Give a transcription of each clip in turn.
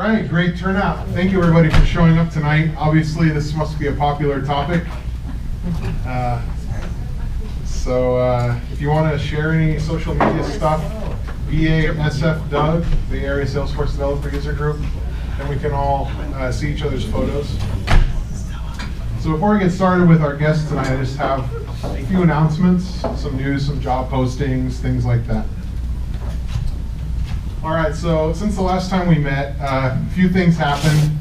right, great turnout. Thank you everybody for showing up tonight. Obviously this must be a popular topic. If you want to share any social media stuff, BASF Doug, the Area Salesforce Developer User Group, and we can all see each other's photos. So before we get started with our guests tonight, I just have a few announcements, some news, some job postings, things like that. All right, so since the last time we met, a few things happened.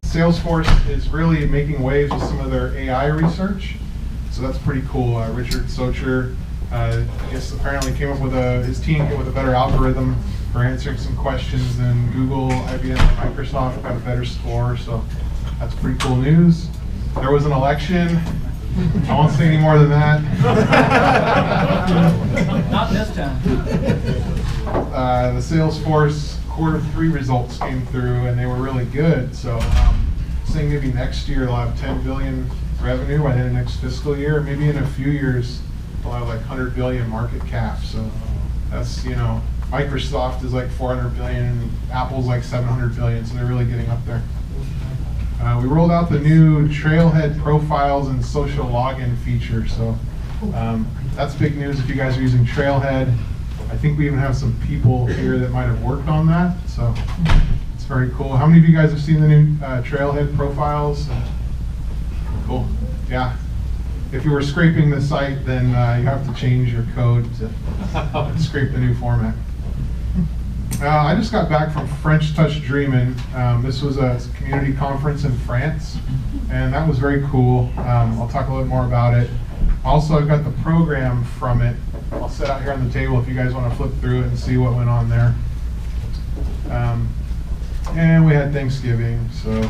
Salesforce is really making waves with some of their AI research, so that's pretty cool. Richard Socher, I guess apparently came up with his team came up with a better algorithm for answering some questions than Google, IBM, and Microsoft. Got a better score, so that's pretty cool news. There was an election. I won't say any more than that. Not this time. The Salesforce Q3 results came through, and they were really good. So, saying maybe next year they'll have 10 billion revenue by the end of next fiscal year. Maybe in a few years they'll have like 100 billion market cap. So that's, you know, Microsoft is like 400 billion, and Apple's like 700 billion. So they're really getting up there. We rolled out the new Trailhead profiles and social login feature. So that's big news if you guys are using Trailhead. I think we even have some people here that might have worked on that. So it's very cool. How many of you guys have seen the new Trailhead profiles? Cool. Yeah. If you were scraping the site, then you have to change your code to scrape the new format. I just got back from French Touch Dreamin'. This was a community conference in France, and that was very cool. I'll talk a little bit more about it. Also, I've got the program from it. I'll set out here on the table if you guys want to flip through it and see what went on there. And we had Thanksgiving, so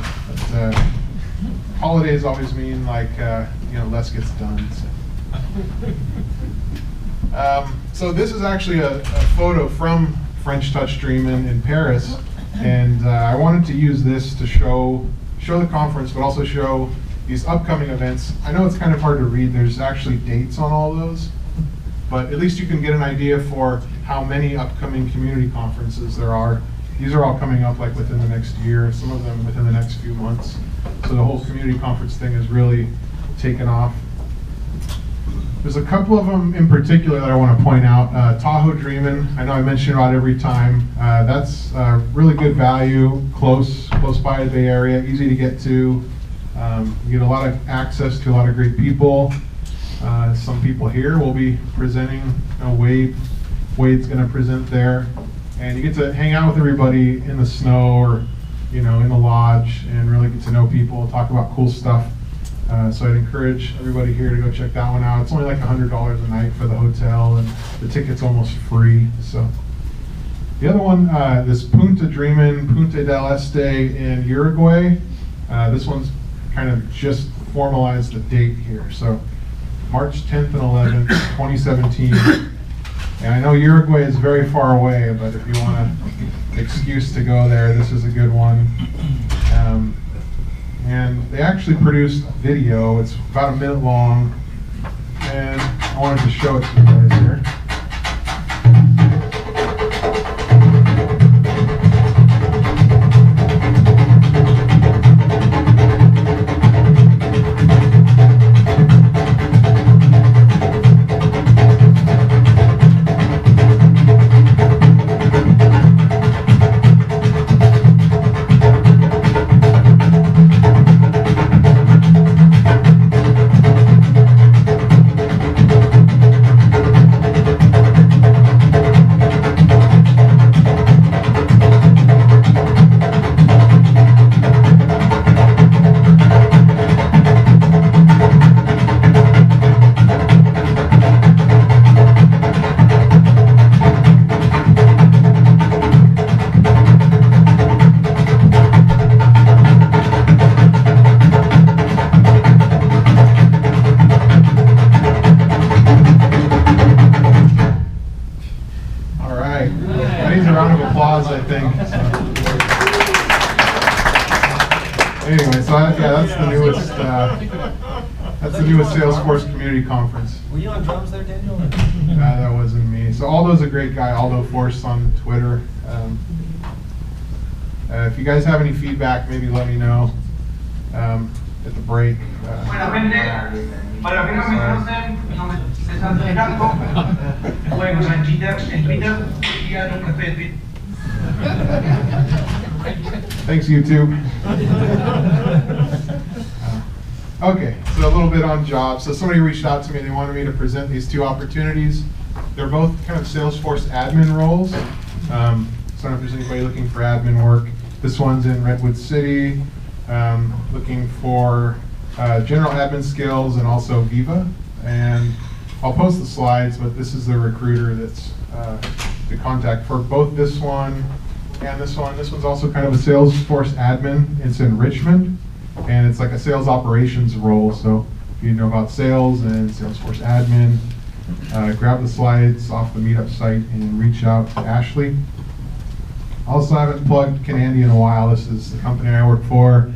holidays always mean like you know, less gets done. So this is actually a photo from French Touch Dreamin' in Paris, and I wanted to use this to show the conference, but also show these upcoming events. I know it's kind of hard to read. There's actually dates on all those, but at least you can get an idea for how many upcoming community conferences there are. These are all coming up like within the next year, some of them within the next few months. So the whole community conference thing has really taken off. There's a couple of them in particular that I want to point out. Tahoe Dreamin', I know I mention it about every time. That's really good value, close by the Bay Area, easy to get to. You get a lot of access to a lot of great people. Some people here will be presenting. Wade's going to present there, and you get to hang out with everybody in the snow or, you know, in the lodge and really get to know people, talk about cool stuff. So I'd encourage everybody here to go check that one out. It's only like $100 a night for the hotel, and the ticket's almost free. So the other one, this Punta Dreamin', Punta del Este in Uruguay. This one's kind of just formalized the date here. So March 10th and 11th, 2017. And I know Uruguay is very far away, but if you want an excuse to go there, this is a good one. And they actually produced a video. It's about a minute long, and I wanted to show it to you guys here. Anyway, so that's the newest Salesforce community conference. Were you on drums there, Daniel? That wasn't me. So Aldo's a great guy. Aldo Force on Twitter. If you guys have any feedback, maybe let me know at the break. Thanks, YouTube. Okay, so a little bit on jobs. So somebody reached out to me. They wanted me to present these two opportunities. They're both kind of Salesforce admin roles. So I don't know if there's anybody looking for admin work. This one's in Redwood City, looking for general admin skills and also Viva. And I'll post the slides, but this is the recruiter that's the contact for both this one and this one. This one's also kind of a Salesforce admin. It's in Richmond, and it's like a sales operations role. So if you know about sales and Salesforce admin, grab the slides off the meetup site and reach out to Ashley. Also, I haven't plugged Canandy in a while. This is the company I work for.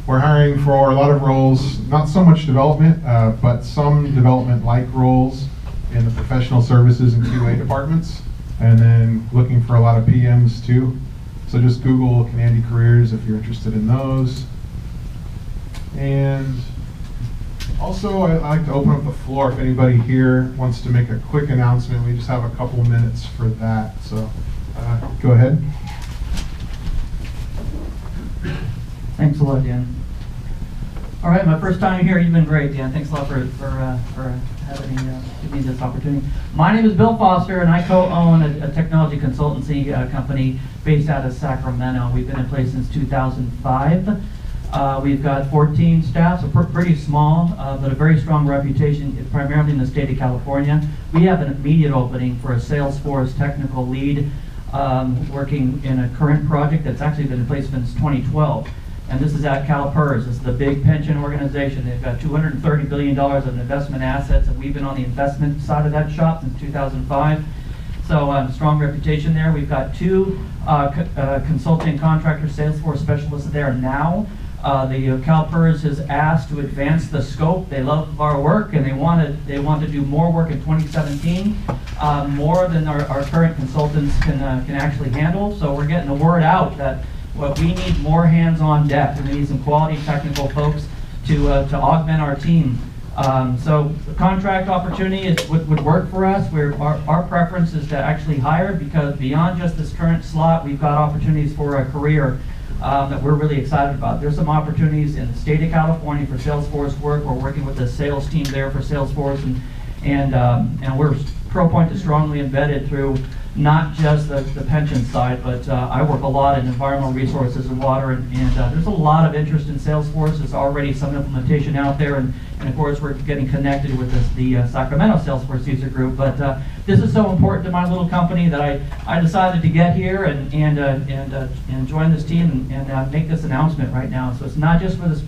We're hiring for a lot of roles, not so much development, but some development-like roles in the professional services and QA departments, and then looking for a lot of PMs too. So just Google Canandy Careers if you're interested in those. And also, I'd like to open up the floor if anybody here wants to make a quick announcement. We just have a couple minutes for that, so go ahead. Thanks a lot, Dan. All right, my first time here. You've been great, Dan. Thanks a lot for having give me this opportunity. My name is Bill Foster, and I co-own a technology consultancy company based out of Sacramento. We've been in place since 2005. We've got 14 staff, so pretty small, but a very strong reputation, primarily in the state of California. We have an immediate opening for a Salesforce technical lead working in a current project that's actually been in place since 2012. And this is at CalPERS. This is the big pension organization. They've got $230 billion of investment assets, and we've been on the investment side of that shop since 2005. So strong reputation there. We've got two consulting contractor Salesforce specialists there now. The CalPERS has asked to advance the scope. They love our work, and they want to do more work in 2017, more than our current consultants can actually handle. So we're getting the word out that we need more hands on deck. We need some quality technical folks to augment our team. So the contract opportunity would work for us. Our preference is to actually hire, because beyond just this current slot, we've got opportunities for a career that we're really excited about. There's some opportunities in the state of California for Salesforce work. We're working with the sales team there for Salesforce, and we're ProPoint is strongly embedded through not just the pension side, but I work a lot in environmental resources and water, and there's a lot of interest in Salesforce. There's already some implementation out there, and of course we're getting connected with the Sacramento Salesforce user group. But this is so important to my little company that I decided to get here and join this team and make this announcement right now. So it's not just for this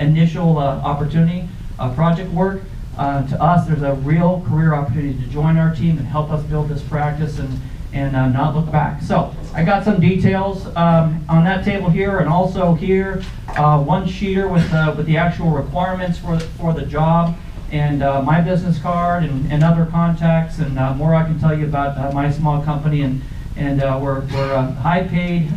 initial opportunity, project work. To us, there's a real career opportunity to join our team and help us build this practice and not look back. So I got some details on that table here, and also here, one sheeter with the actual requirements for the job, and my business card and other contacts, and more I can tell you about my small company. And we're high paid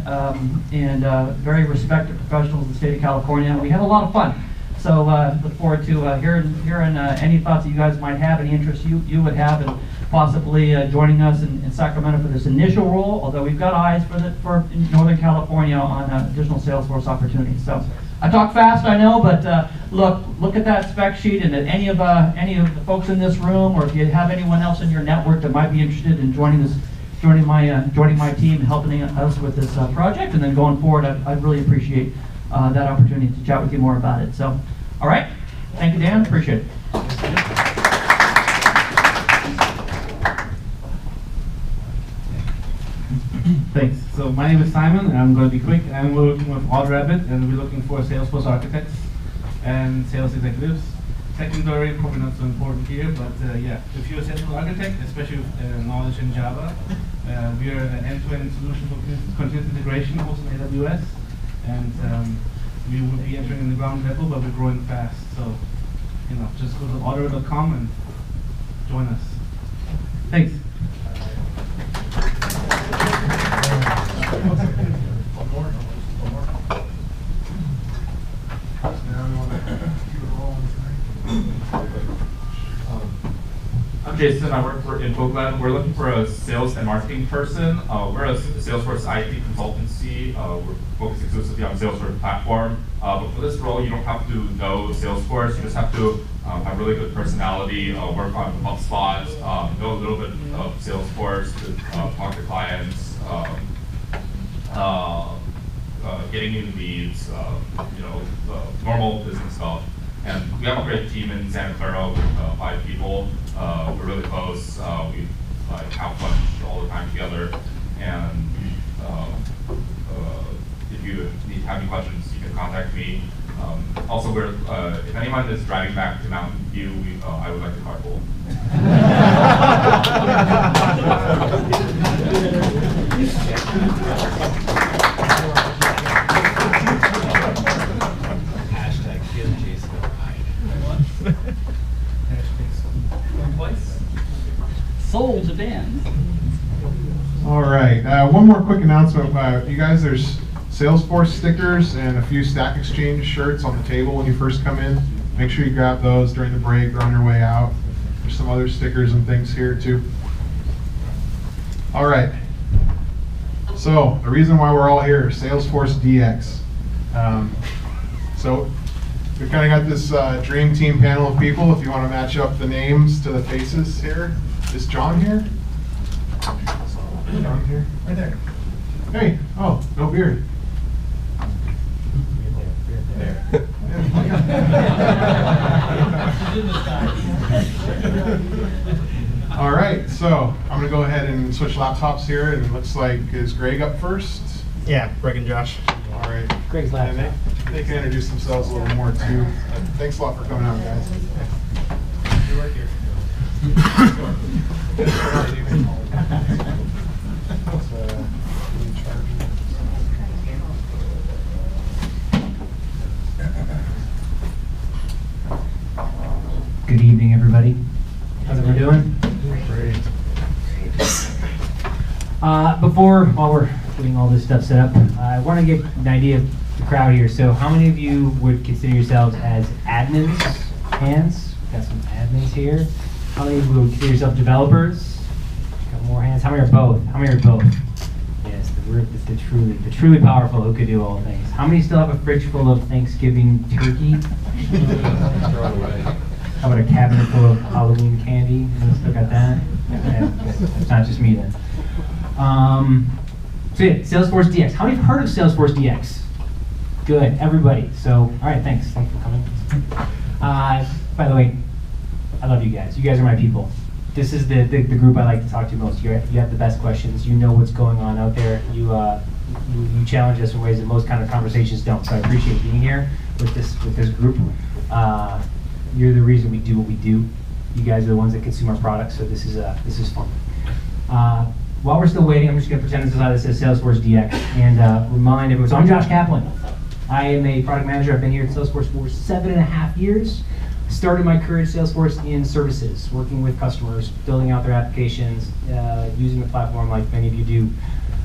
and very respected professionals in the state of California, and we have a lot of fun. So look forward to hearing any thoughts that you guys might have, any interest you would have in possibly joining us in Sacramento for this initial role, although we've got eyes for Northern California on additional Salesforce opportunities. So I talk fast, I know, but look at that spec sheet, and at any of the folks in this room, or if you have anyone else in your network that might be interested in joining my team and helping us with this project, and then going forward, I'd really appreciate that opportunity to chat with you more about it. So, all right. Thank you, Dan. Appreciate it. Thanks. So my name is Simon, and I'm going to be quick. I'm working with AutoRabbit, and we're looking for Salesforce architects and sales executives. Secondary, probably not so important here, but yeah, if you're a Salesforce architect, especially with knowledge in Java, we are an end-to-end solution for continuous integration, also in AWS. And we will be entering in the ground level, but we're growing fast. So, just go to auto.com and join us. Thanks. I'm Jason. I work in Kaplan. We're looking for a sales and marketing person. We're a Salesforce IT consultancy. We're focused exclusively on Salesforce platform. But for this role, you don't have to know Salesforce. You just have to have really good personality, work on HubSpot, know a little bit of Salesforce, talk to clients, getting in leads, normal business stuff. And we have a great team in Santa Clara with 5 people. We're really close. We have lunch all the time together. And if you have any questions, you can contact me. Also, if anyone is driving back to Mountain View, I would like to carpool. Sold to Dan. All right, one more quick announcement. You guys, there's Salesforce stickers and a few Stack Exchange shirts on the table when you first come in. Make sure you grab those during the break or on your way out. There's some other stickers and things here too. All right, so the reason why we're all here, Salesforce DX. So we've kind of got this dream team panel of people. If you want to match up the names to the faces here. Is John here? John here? Right there. Hey, oh, no beard. There. All right, so I'm gonna go ahead and switch laptops here, and it looks like, is Greg up first? Yeah, Greg and Josh. All right. Greg's And laptop. they can introduce themselves a little more too. Thanks a lot for coming out, guys. You work here. Good evening, everybody. How's everyone doing? Great. While we're getting all this stuff set up, I want to get an idea of the crowd here. So how many of you would consider yourselves as admins? Hands? Got some admins here. How many of you would consider yourself developers? Got more hands. How many are both? How many are both? Yes, the truly powerful who could do all things. How many still have a fridge full of Thanksgiving turkey? How about a cabinet full of Halloween candy? Anyone still got that? Okay, it's not just me then. So yeah, Salesforce DX. How many have heard of Salesforce DX? Good, everybody. So, all right, thanks. Thanks for coming. By the way, I love you guys. You guys are my people. This is the group I like to talk to most. You have the best questions. You know what's going on out there. You challenge us in ways that most kind of conversations don't. So I appreciate being here with this group. You're the reason we do what we do. You guys are the ones that consume our products. So this is fun. While we're still waiting, I'm just going to pretend this is Salesforce DX and remind everyone. So I'm Josh Kaplan. I am a product manager. I've been here at Salesforce for 7.5 years. Started my career at Salesforce in services, working with customers, building out their applications, using the platform like many of you do.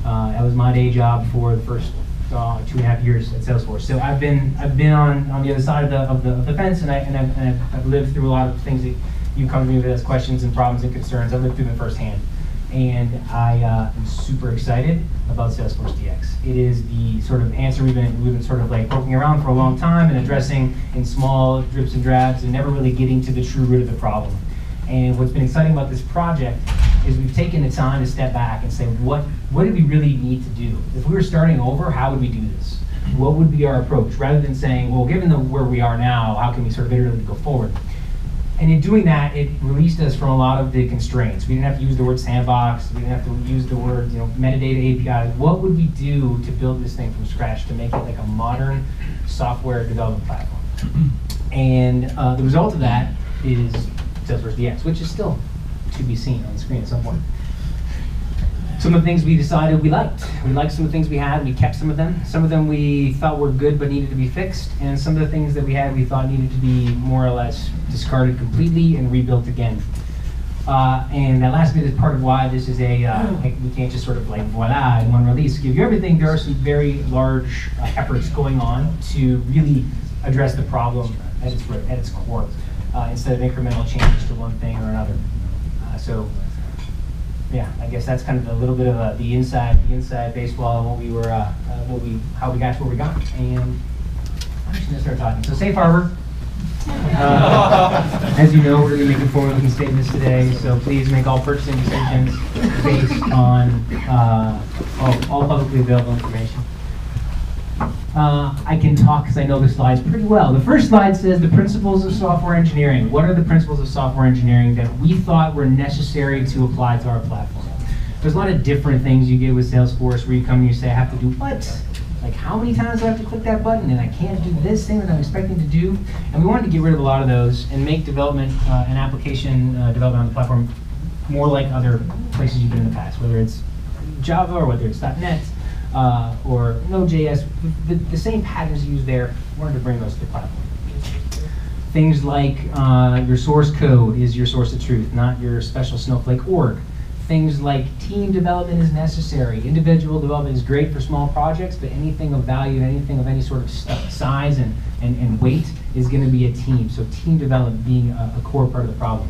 That was my day job for the first 2.5 years at Salesforce. So I've been on the other side of the fence, and I've lived through a lot of things that you come to me with as questions and problems and concerns. I've lived through them firsthand. And I am super excited about Salesforce DX. It is the sort of answer we've been sort of like poking around for a long time and addressing in small drips and drabs and never really getting to the true root of the problem. And what's been exciting about this project is we've taken the time to step back and say, what do we really need to do? If we were starting over, how would we do this? What would be our approach? Rather than saying, well, given where we are now, how can we sort of iteratively go forward? And in doing that, it released us from a lot of the constraints. We didn't have to use the word sandbox. We didn't have to use the word metadata API. What would we do to build this thing from scratch to make it like a modern software development platform? And the result of that is Salesforce DX, which is still to be seen on the screen at some point. Some of the things we decided we liked. We liked some of the things we had, we kept some of them. Some of them we thought were good but needed to be fixed. And some of the things that we had we thought needed to be more or less discarded completely and rebuilt again. And that last bit is part of why this is we can't just sort of like voila in one release give you everything. There are some very large efforts going on to really address the problem at its core, instead of incremental changes to one thing or another. so yeah, I guess that's kind of a little bit of the inside baseball and what we were, how we got to where we got. And I'm just gonna start talking. So safe harbor. As you know, we're going to be making forward-looking statements today, so please make all purchasing decisions based on all publicly available information. I can talk because I know the slides pretty well. The first slide says the principles of software engineering. What are the principles of software engineering that we thought were necessary to apply to our platform? There's a lot of different things you get with Salesforce where you come and you say, I have to do what? Like, how many times do I have to click that button and I can't do this thing that I'm expecting to do? And we wanted to get rid of a lot of those and make development and application development on the platform more like other places you've been in the past, whether it's Java or whether it's .NET or Node.js. The same patterns used there, we wanted to bring those to the platform. Things like your source code is your source of truth, not your special snowflake org. Things like team development is necessary. Individual development is great for small projects, but anything of value, anything of any sort of size and weight is going to be a team. So team development being a core part of the problem.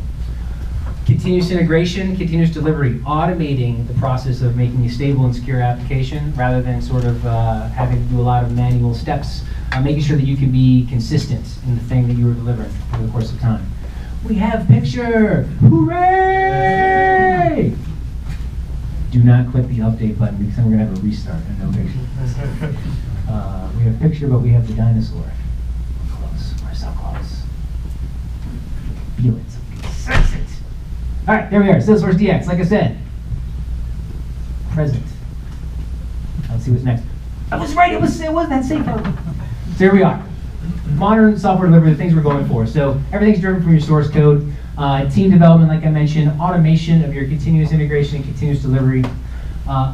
Continuous integration, continuous delivery, automating the process of making a stable and secure application rather than sort of having to do a lot of manual steps, making sure that you can be consistent in the thing that you are delivering over the course of time. We have picture! Hooray! Do not click the update button because then we're going to have a restart and no picture. We have picture, but we have the dinosaur. Close. We're so close. Feel it. Sense it. All right, there we are. Salesforce DX. Like I said, present. Let's see what's next. I was right. It wasn't that safe. So here we are. Modern software delivery, the things we're going for. So everything's driven from your source code. Team development, like I mentioned, automation of your continuous integration and continuous delivery.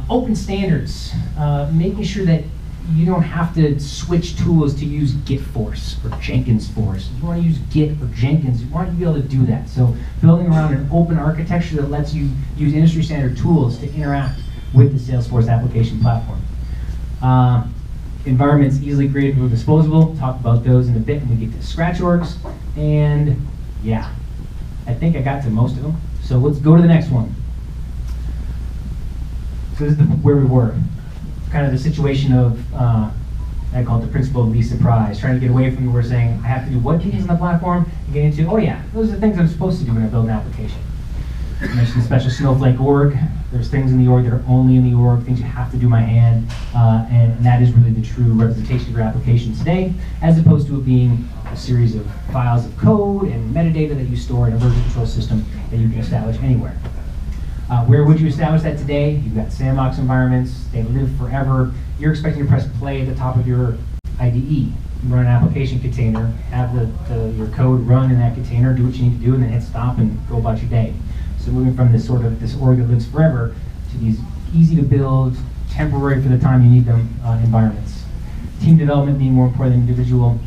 Open standards, making sure that you don't have to switch tools to use GitForce or Jenkins Force. If you want to use Git or Jenkins, you want to be able to do that. So building around an open architecture that lets you use industry standard tools to interact with the Salesforce application platform. Environments easily creatable and disposable. Talk about those in a bit when we get to Scratch orgs. And yeah, I think I got to most of them. So let's go to the next one. So this is where we were. Kind of the situation of, I call it the principle of least surprise. Trying to get away from where we're saying, I have to do what things on the platform, and get into, oh yeah, those are the things I'm supposed to do when I build an application. I mentioned the special snowflake org. There's things in the org that are only in the org, things you have to do by hand, and that is really the true representation of your application today, as opposed to it being a series of files of code and metadata that you store in a version control system that you can establish anywhere. Where would you establish that today? You've got sandbox environments, they live forever. You're expecting to press play at the top of your IDE. You run an application container, have your code run in that container, do what you need to do, and then hit stop and go about your day. So moving from this org that lives forever to these easy to build, temporary for the time you need them environments. Team development being more important than individual.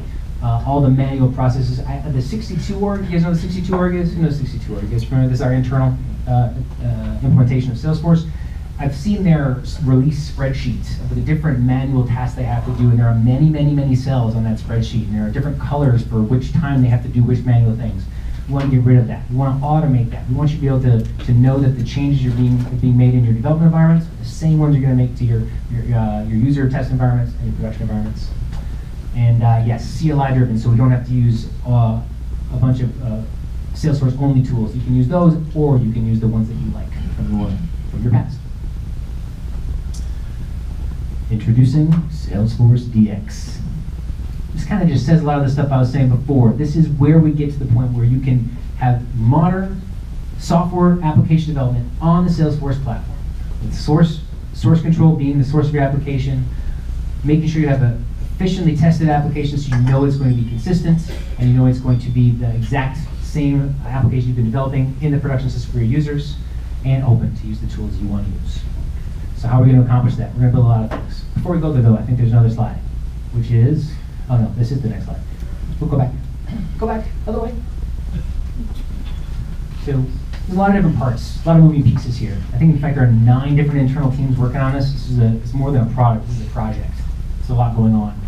All the manual processes. The 62 org, you guys know what the 62 org is? You know the 62 org. You guys remember this is our internal implementation of Salesforce. I've seen their release spreadsheets of the different manual tasks they have to do, and there are many, many, many cells on that spreadsheet, and there are different colors for which time they have to do which manual things. We want to get rid of that. We want to automate that. We want you to be able to know that the changes are being made in your development environments are the same ones you're going to make to your user test environments and your production environments. And yes, CLI driven, so we don't have to use a bunch of Salesforce only tools. You can use those, or you can use the ones that you like from your past. Introducing Salesforce DX. This kind of just says a lot of the stuff I was saying before. This is where we get to the point where you can have modern software application development on the Salesforce platform. With source control being the source of your application, making sure you have an efficiently tested application so you know it's going to be consistent and you know it's going to be the exact same application you've been developing in the production system for your users, and open to use the tools you want to use. So how are we going to accomplish that? We're going to build a lot of things. Before we go there though, I think there's another slide, which is, oh no, this is the next slide. We'll go back. Go back, other way. So there's a lot of different parts, a lot of moving pieces here. I think in fact there are 9 different internal teams working on this. It's more than a product, this is a project. It's a lot going on.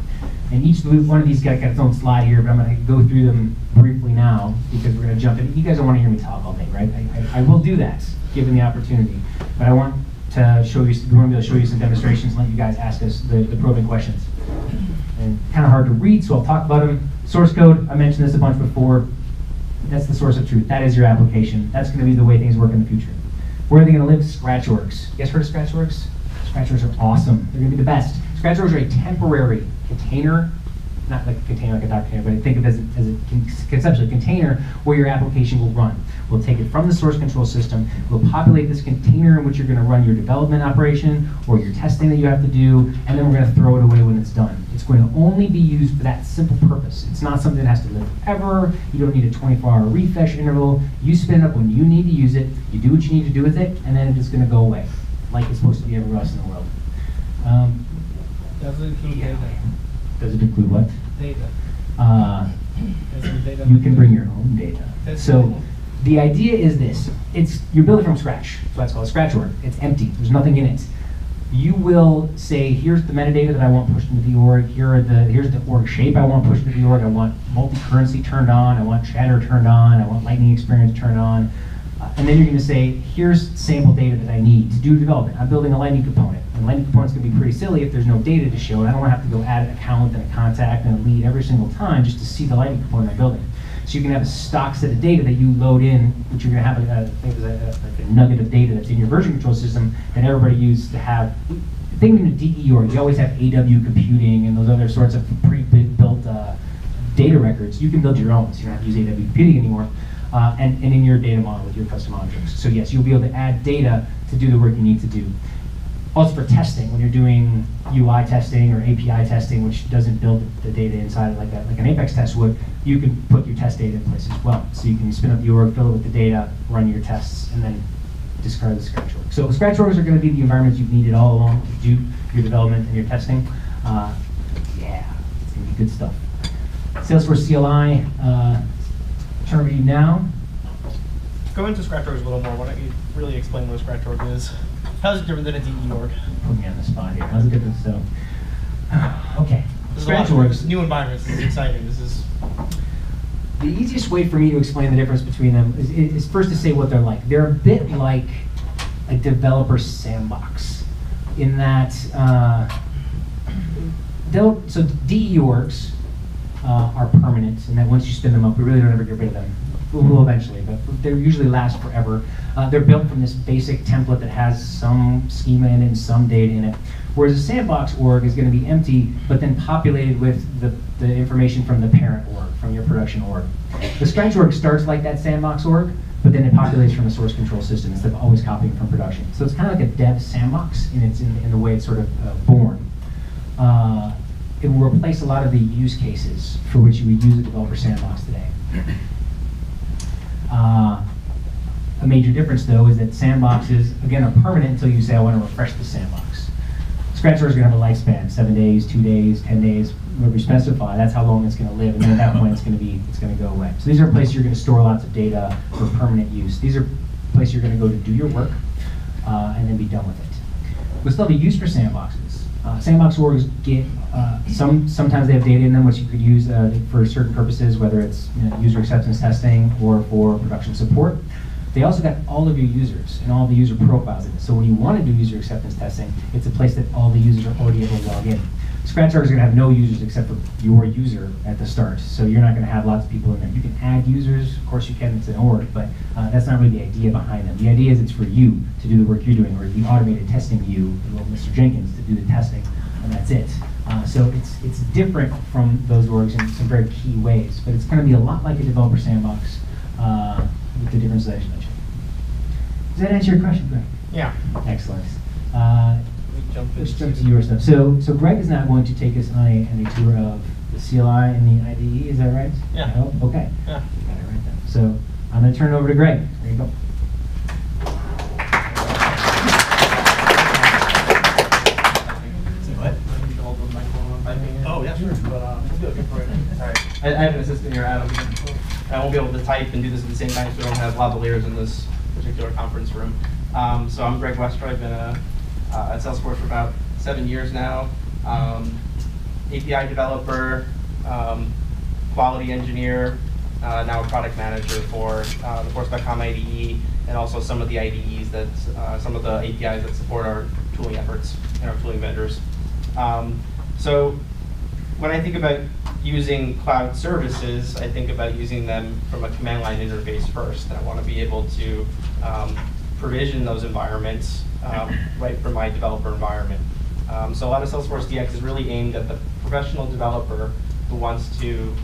And each one of these got its own slide here, but I'm going to go through them briefly now because we're going to jump in. You guys don't want to hear me talk all day, right? I will do that, given the opportunity. But I want to show you, we want to be able to show you some demonstrations and let you guys ask us the probing questions. And kind of hard to read, so I'll talk about them. Source code, I mentioned this a bunch before. That's the source of truth. That is your application. That's going to be the way things work in the future. Where are they going to live? Scratchworks. You guys heard of Scratchworks? Scratchworks are awesome. They're going to be the best. Scratchworks are a temporary container, not like a container like a Docker container, but think of it as a conceptually container where your application will run. We'll take it from the source control system, we'll populate this container in which you're going to run your development operation or your testing that you have to do, and then we're going to throw it away when it's done. It's going to only be used for that simple purpose. It's not something that has to live forever. You don't need a 24-hour refresh interval. You spin it up when you need to use it, you do what you need to do with it, and then it's going to go away, like it's supposed to be everywhere else in the world. Does it include data? Does it include what? Data. You can bring your own data. So the idea is this. You're building from scratch. So that's called a scratch org. It's empty. There's nothing in it. You will say, here's the metadata that I want pushed into the org. Here's the org shape I want pushed into the org. I want multi-currency turned on. I want chatter turned on. I want lightning experience turned on. And then you're going to say, here's sample data that I need to do development. I'm building a lightning component. And lightning component's going to be pretty silly if there's no data to show. And I don't want to have to go add an account and a contact and a lead every single time just to see the lightning component I'm building. So you can have a stock set of data that you load in, which you're going to have like a nugget of data that's in your version control system that everybody uses to have. Think of DE org. You always have AW computing and those other sorts of pre-built data records. You can build your own, so you don't have to use AW computing anymore. And in your data model with your custom objects. So yes, you'll be able to add data to do the work you need to do. Also for testing, when you're doing UI testing or API testing, which doesn't build the data inside like an Apex test would, you can put your test data in place as well. So you can spin up the org, fill it with the data, run your tests, and then discard the scratch org. So the scratch orgs are going to be the environments you've needed all along to do your development and your testing. Yeah, it's going to be good stuff. Salesforce CLI. Turn to you now. Go into scratch orgs a little more. Why don't you really explain what a scratch org is? How's it different than a DE org? Put me on the spot here. How's it different? So, okay. Scratch orgs. New environments. This is exciting. This is the easiest way for me to explain the difference between them is first to say what they're like. They're a bit like a developer sandbox in that so DE orgs are permanent, and that once you spin them up, we really don't ever get rid of them. We will eventually, but they usually last forever. They're built from this basic template that has some schema in it and some data in it. Whereas a sandbox org is going to be empty, but then populated with the information from the parent org, from your production org. The scratch org starts like that sandbox org, but then it populates from the source control system instead of always copying from production. So it's kind of like a dev sandbox in the way it's sort of born. It will replace a lot of the use cases for which you would use a developer sandbox today. A major difference, though, is that sandboxes, again, are permanent until you say, I want to refresh the sandbox. Scratch org is going to have a lifespan, 7 days, 2 days, 10 days, whatever you specify. That's how long it's going to live, and then at that point, it's going to go away. So these are places you're going to store lots of data for permanent use. These are places you're going to go to do your work and then be done with it. We'll still have a use for sandboxes. Sandbox orgs get sometimes they have data in them which you could use for certain purposes, whether it's user acceptance testing or for production support. They also got all of your users and all the user profiles in it. So when you want to do user acceptance testing, it's a place that all the users are already able to log in. Scratch org is going to have no users except for your user at the start. So you're not going to have lots of people in there. You can add users, of course you can, it's an org, but that's not really the idea behind them. The idea is it's for you to do the work you're doing, or the automated testing you, little Mr. Jenkins, to do the testing, and that's it. So it's different from those orgs in some very key ways, but it's going to be a lot like a developer sandbox with the differences I just mentioned. Does that answer your question, Greg? Yeah. Excellent. Let's jump to your stuff. So Greg is now going to take us on a tour of the CLI and the IDE. Is that right? Yeah. Oh, okay. Yeah. Got it right then. So I'm going to turn it over to Greg. There you go. Oh, yeah, sure. But we'll do it for it. All right. I have an assistant here, Adam. I won't be able to type and do this at the same time, so we don't have lavaliers in this particular conference room. So I'm Greg Wester. I've been at Salesforce for about 7 years now. API developer, quality engineer, now a product manager for the Force.com IDE, and also some of the IDEs that, some of the APIs that support our tooling efforts and our tooling vendors. So when I think about using cloud services, I think about using them from a command line interface first. I want to be able to provision those environments right from my developer environment. So a lot of Salesforce DX is really aimed at the professional developer who wants to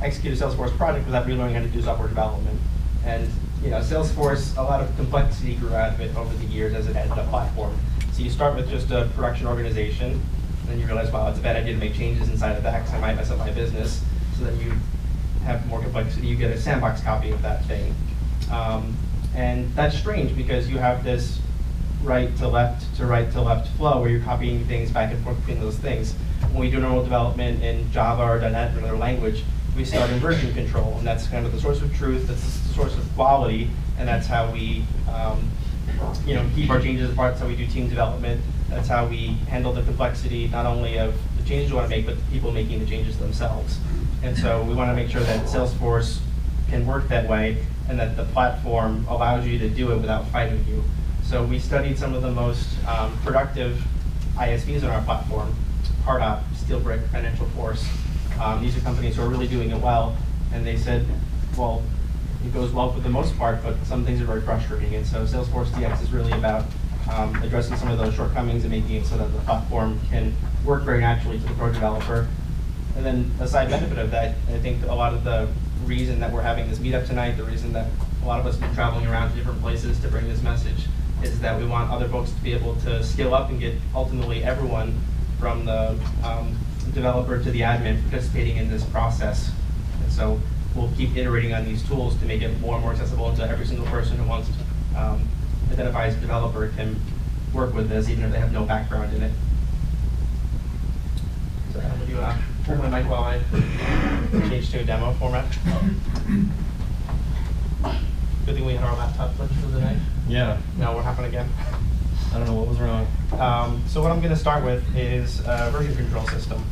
execute a Salesforce project without really learning how to do software development. And Salesforce, a lot of complexity grew out of it over the years as it added a platform. So you start with just a production organization, and then you realize, wow, it's a bad idea to make changes inside of that because I might mess up my business. So then you have more complexity. You get a sandbox copy of that thing. And that's strange because you have this right to left to right to left flow where you're copying things back and forth between those things. When we do normal development in Java or .NET or another language, we start in version control, and that's kind of the source of truth, that's the source of quality, and that's how we keep our changes apart, that's how we do team development, that's how we handle the complexity, not only of the changes we want to make, but the people making the changes themselves. And so we want to make sure that Salesforce can work that way, and that the platform allows you to do it without fighting you. So we studied some of the most productive ISVs on our platform, Pardot, Steelbrick, Financial Force. These are companies who are really doing it well, and they said, well, it goes well for the most part, but some things are very frustrating. And so Salesforce DX is really about addressing some of those shortcomings and making it so that the platform can work very naturally to the pro developer. And then a side benefit of that, I think a lot of the reason that we're having this meetup tonight, the reason that a lot of us have been traveling around to different places to bring this message, is that we want other folks to be able to scale up and get ultimately everyone from the developer to the admin participating in this process. And so we'll keep iterating on these tools to make it more and more accessible to every single person who wants to identify as a developer can work with this, even if they have no background in it. So Adam, would you hold my mic while I change to a demo format? Good thing we had our laptop glitch for the night. Yeah. No, what happened again? I don't know what was wrong. So what I'm going to start with is a version control system.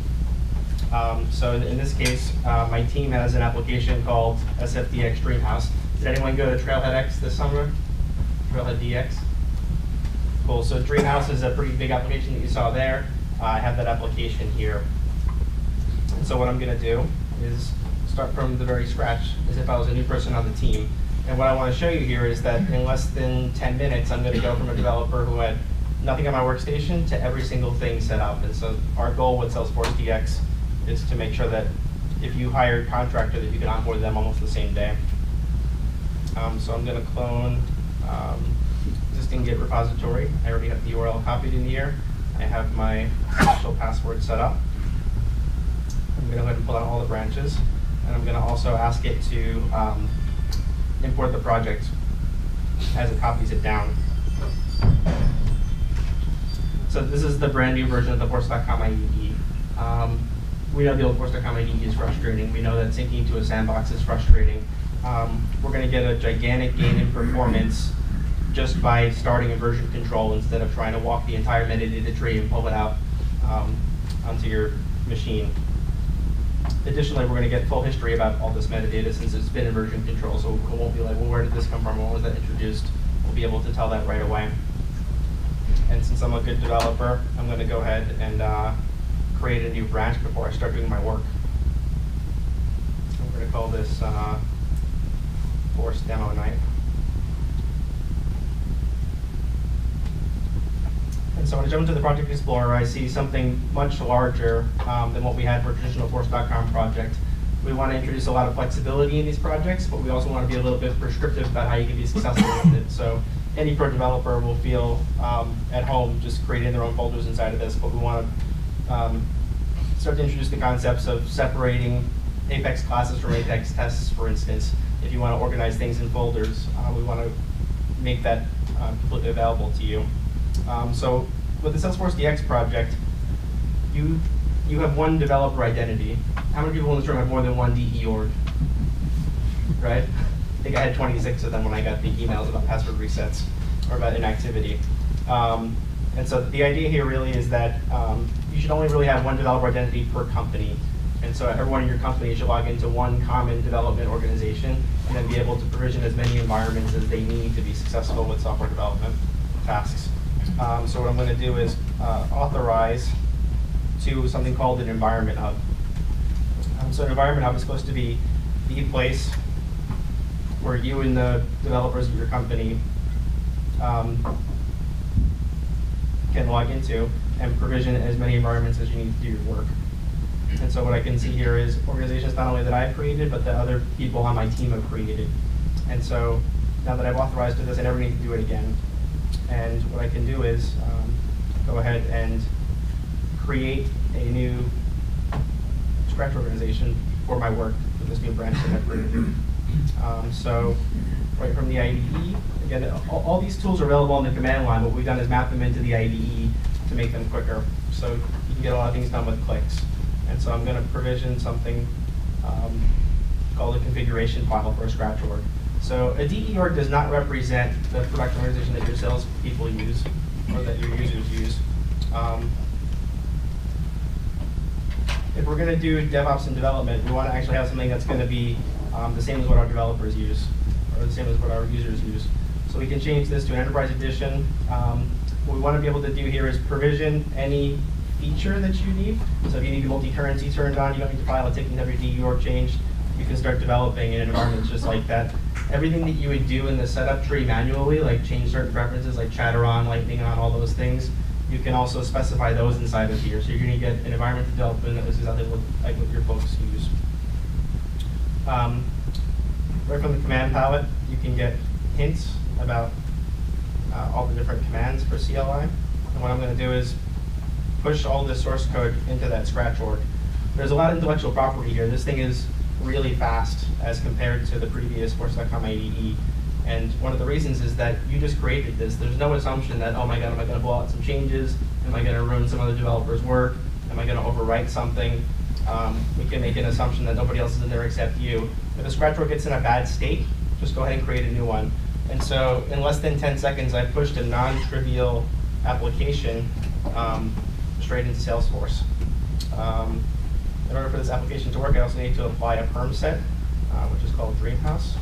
So in this case, my team has an application called SFDX Dreamhouse. Did anyone go to Trailhead X this summer? Trailhead DX? Cool, so Dreamhouse is a pretty big application that you saw there. I have that application here. And so what I'm going to do is start from the very scratch as if I was a new person on the team. And what I want to show you here is that in less than 10 minutes, I'm going to go from a developer who had nothing on my workstation to every single thing set up. And so our goal with Salesforce DX is to make sure that if you hire a contractor, that you can onboard them almost the same day. So I'm going to clone existing Git repository. I already have the URL copied in here. I have my special password set up. I'm going to go ahead and pull out all the branches. And I'm going to also ask it to import the project as it copies it down. So this is the brand new version of the Force.com IDE. We know the old Force.com IDE is frustrating. We know that syncing to a sandbox is frustrating. We're going to get a gigantic gain in performance just by starting a version control instead of trying to walk the entire metadata tree and pull it out onto your machine. Additionally, we're going to get full history about all this metadata since it's been in version control, so it won't be like, well, where did this come from? When was that introduced? We'll be able to tell that right away. And since I'm a good developer, I'm going to go ahead and create a new branch before I start doing my work. I'm going to call this Force Demo Night. And so when I jump into the Project Explorer, I see something much larger than what we had for a traditional Force.com project. We want to introduce a lot of flexibility in these projects, but we also want to be a little bit prescriptive about how you can be successful with it. So any pro developer will feel at home just creating their own folders inside of this, but we want to start to introduce the concepts of separating Apex classes from Apex tests, for instance. If you want to organize things in folders, we want to make that completely available to you. So with the Salesforce DX project, you have one developer identity. How many people in this room have more than one DE org? Right? I think I had 26 of them when I got the emails about password resets or about inactivity. And so the idea here really is that you should only really have one developer identity per company. And so everyone in your company should log into one common development organization and then be able to provision as many environments as they need to be successful with software development tasks. So what I'm going to do is authorize to something called an environment hub. So an environment hub is supposed to be the place where you and the developers of your company can log into and provision as many environments as you need to do your work. And so what I can see here is organizations not only that I've created, but that other people on my team have created. And so now that I've authorized to this, I never need to do it again. And what I can do is go ahead and create a new Scratch organization for my work for this new branch that I've created. So right from the IDE, again, all these tools are available on the command line. What we've done is map them into the IDE to make them quicker. So you can get a lot of things done with clicks. And so I'm going to provision something called a configuration file for a Scratch org. So a DE org does not represent the production organization that your sales people use or that your users use. If we're going to do DevOps and development, we want to actually have something that's going to be the same as what our developers use, or the same as what our users use. So we can change this to an enterprise edition. What we want to be able to do here is provision any feature that you need. So if you need multi-currency turned on, you don't need to file a ticket and have your DE org changed. You can start developing in an environment just like that. Everything that you would do in the setup tree manually, like change certain preferences like chatter on, lightning on, all those things, you can also specify those inside of here. So you're going to get an environment development that is exactly like what your folks use. Right from the command palette, you can get hints about all the different commands for CLI. And what I'm going to do is push all the source code into that Scratch org. There's a lot of intellectual property here. This thing is really fast as compared to the previous Force.com IDE. And one of the reasons is that you just created this. There's no assumption that, oh my God, am I going to blow out some changes? Am I going to ruin some other developer's work? Am I going to overwrite something? We can make an assumption that nobody else is in there except you. If a Scratch org gets in a bad state, just go ahead and create a new one. And so in less than 10 seconds, I pushed a non-trivial application straight into Salesforce. In order for this application to work, I also need to apply a perm set, which is called Dreamhouse.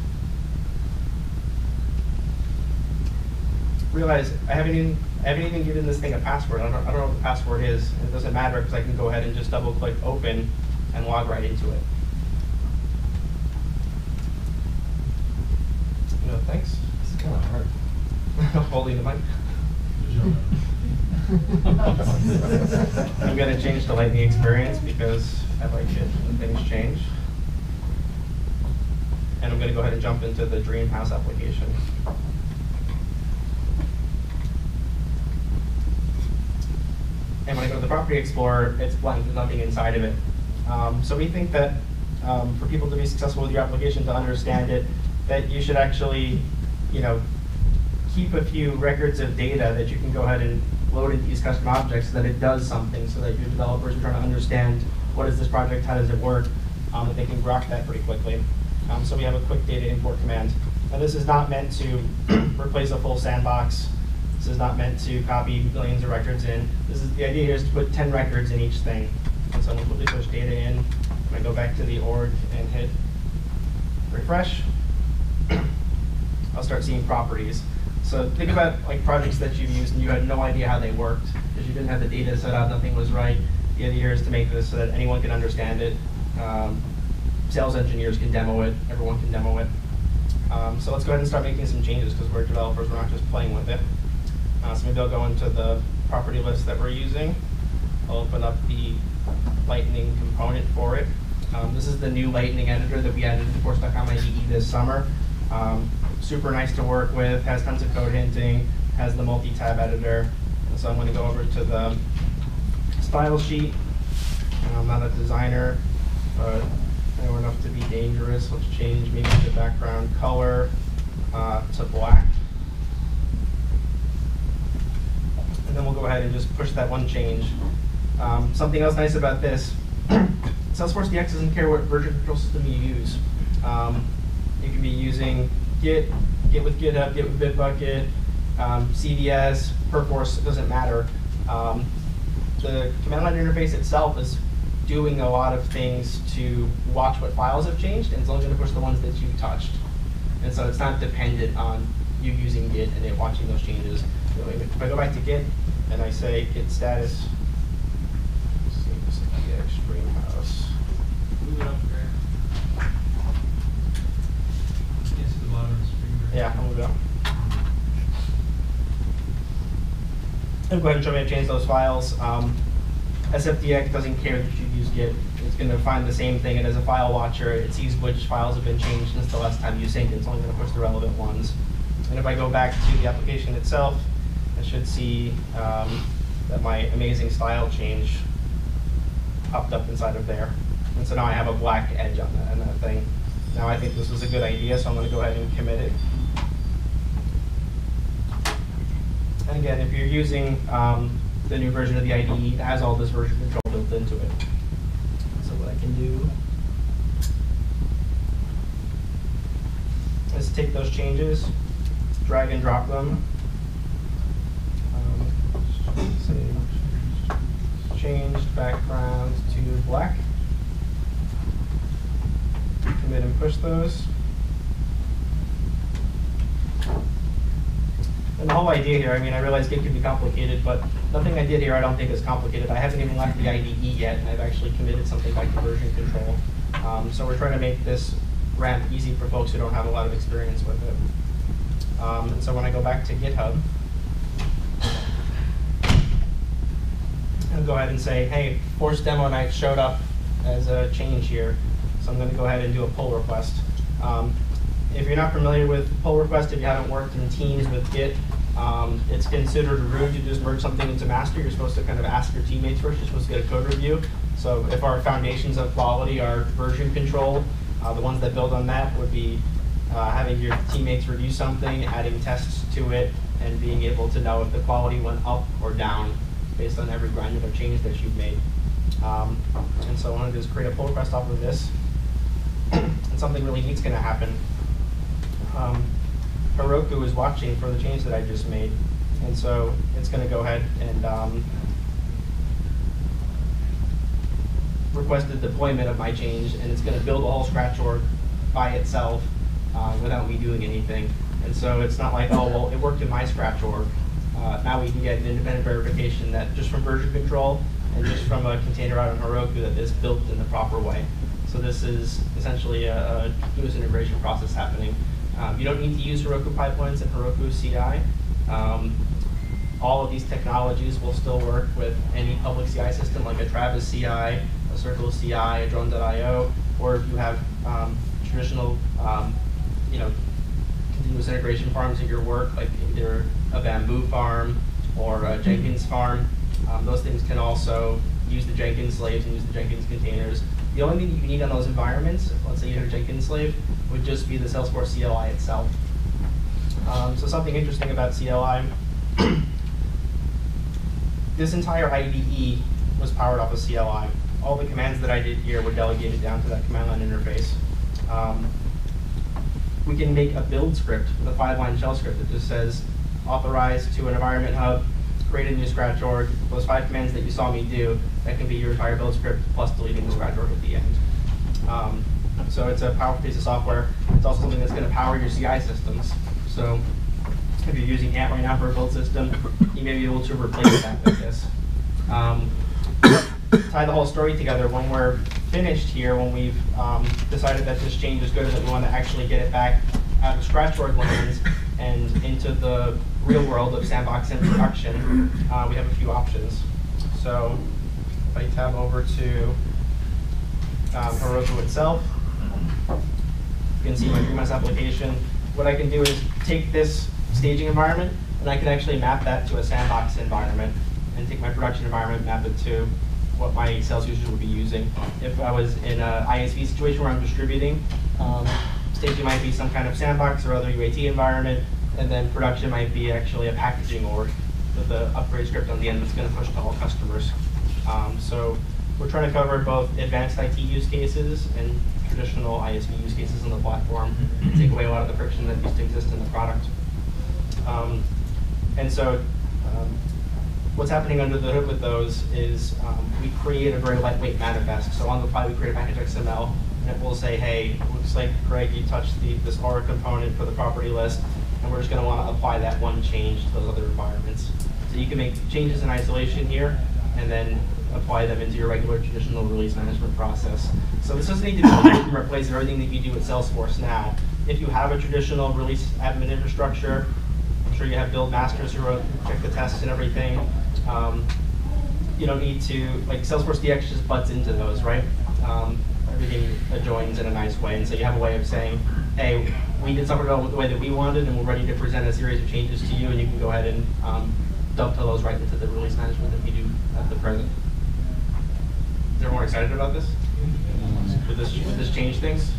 Realize I haven't even given this thing a password. I don't know what the password is. It doesn't matter because I can go ahead and just double-click open and log right into it. No thanks. It's kind of hard. Holding the mic. I'm going to change to Lightning Experience because I like it when things change. And I'm going to go ahead and jump into the Dreamhouse application. And when I go to the Property Explorer, it's blank, there's nothing inside of it. So we think that for people to be successful with your application, to understand it, that you should actually, keep a few records of data that you can go ahead and load into these custom objects so that it does something, so that your developers are trying to understand what is this project, how does it work, that they can grok that pretty quickly. So we have a quick data import command. Now this is not meant to replace a full sandbox. This is not meant to copy millions of records in. The idea here is to put 10 records in each thing. And so I'm going to quickly push data in. I'm going to go back to the org and hit refresh. I'll start seeing properties. So think about like projects that you've used and you had no idea how they worked because you didn't have the data set up, nothing was right. The idea here is to make this so that anyone can understand it. Sales engineers can demo it, everyone can demo it. So let's go ahead and start making some changes because we're developers, we're not just playing with it. So maybe I'll go into the property list that we're using. I'll open up the Lightning component for it. This is the new Lightning editor that we added to Force.com IDE this summer. Super nice to work with, has tons of code hinting, has the multi-tab editor. And so I'm going to go over to the style sheet. I'm not a designer, but I know enough to be dangerous. Let's change maybe the background color to black. And then we'll go ahead and just push that one change. Something else nice about this, Salesforce DX doesn't care what version control system you use. You can be using Git with GitHub, Git with Bitbucket, CVS, Perforce, it doesn't matter. the command line interface itself is doing a lot of things to watch what files have changed, and it's only going to push the ones that you touched. And so it's not dependent on you using Git and it watching those changes. So if I go back to Git and I say Git status, extreme house. Move it up there. Get to the bottom of the screen. Right? Yeah, I'll move it up. And go ahead and show me I've changed those files. SFDX doesn't care that you use Git. It's going to find the same thing. It has a file watcher. It sees which files have been changed since the last time you synced. It's only going to push the relevant ones. And if I go back to the application itself, I should see that my amazing style change popped up inside of there. And so now I have a black edge on that thing. Now I think this was a good idea, so I'm going to go ahead and commit it. And again, if you're using the new version of the IDE, it has all this version control built into it. So what I can do is take those changes, drag and drop them. Say changed background to black. Commit and push those. And the whole idea here, I mean, I realize Git can be complicated, but nothing I did here I don't think is complicated. I haven't even left the IDE yet, and I've actually committed something back to version control. So we're trying to make this ramp easy for folks who don't have a lot of experience with it. And so when I go back to GitHub, I'll go ahead and say, hey, force demo night showed up as a change here. So I'm going to go ahead and do a pull request. If you're not familiar with pull request, if you haven't worked in teams with Git, it's considered rude to just merge something into master. You're supposed to kind of ask your teammates first. You're supposed to get a code review. So if our foundations of quality are version control, the ones that build on that would be having your teammates review something, adding tests to it, and being able to know if the quality went up or down based on every granular change that you've made. And so what I want to do is create a pull request off of this. And something really neat's going to happen. Heroku is watching for the change that I just made. And so it's going to go ahead and request the deployment of my change, and it's going to build a whole scratch org by itself without me doing anything. And so it's not like, oh, well, it worked in my scratch org. Now we can get an independent verification that just from version control and just from a container out on Heroku that is built in the proper way. So this is essentially a continuous integration process happening. You don't need to use Heroku pipelines and Heroku CI. All of these technologies will still work with any public CI system like a Travis CI, a Circle CI, a Drone.io, or if you have traditional continuous integration farms in your work, like either a Bamboo farm or a Jenkins farm. Those things can also use the Jenkins slaves and use the Jenkins containers. The only thing you need on those environments, let's say you have a Jenkins slave, would just be the Salesforce CLI itself. So something interesting about CLI, this entire IDE was powered off of CLI. All the commands that I did here were delegated down to that command line interface. We can make a build script with a 5-line shell script that just says, authorize to an environment hub, create a new scratch org. Those 5 commands that you saw me do, that can be your entire build script plus deleting the scratch org at the end. So it's a powerful piece of software. It's also something that's going to power your CI systems. So if you're using Ant right now for a build system, you may be able to replace that with this. Tie the whole story together. When we're finished here, when we've decided that this change is good and that we want to actually get it back out of scratch org lands and into the real world of sandbox and production, we have a few options. So if I tab over to Heroku itself, you can see my 3-months application. What I can do is take this staging environment, and I can actually map that to a sandbox environment, and take my production environment, map it to what my sales users would be using. If I was in an ISV situation where I'm distributing, staging might be some kind of sandbox or other UAT environment, and then production might be actually a packaging org with an upgrade script on the end that's going to push to all customers. So we're trying to cover both advanced IT use cases and traditional ISV use cases on the platform, and take away a lot of the friction that used to exist in the product. And so what's happening under the hood with those is we create a very lightweight manifest. So on the fly, we create a package XML, and it will say, hey, looks like, Greg, you touched this aura component for the property list, and we're just going to want to apply that one change to those other environments. So you can make changes in isolation here, and then apply them into your regular traditional release management process. So this doesn't need to be replace everything that you do with Salesforce now. If you have a traditional release admin infrastructure, I'm sure you have build masters who check the tests and everything. You don't need to, like Salesforce DX just butts into those, right? Everything adjoins in a nice way. And so you have a way of saying, hey, we did software development the way that we wanted, and we're ready to present a series of changes to you, and you can go ahead and dovetail those right into the release management that we do at the present. Is everyone excited about this? Would this change things?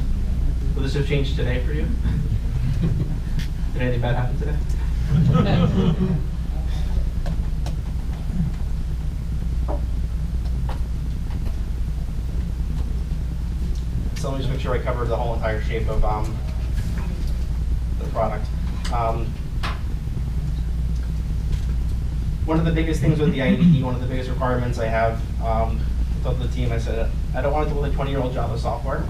Will this have changed today for you? Did anything bad happen today? So let me just make sure I cover the whole entire shape of the product. One of the biggest things with the IDE, one of the biggest requirements I have told the team, I said, I don't want it to look like 20-year-old Java software,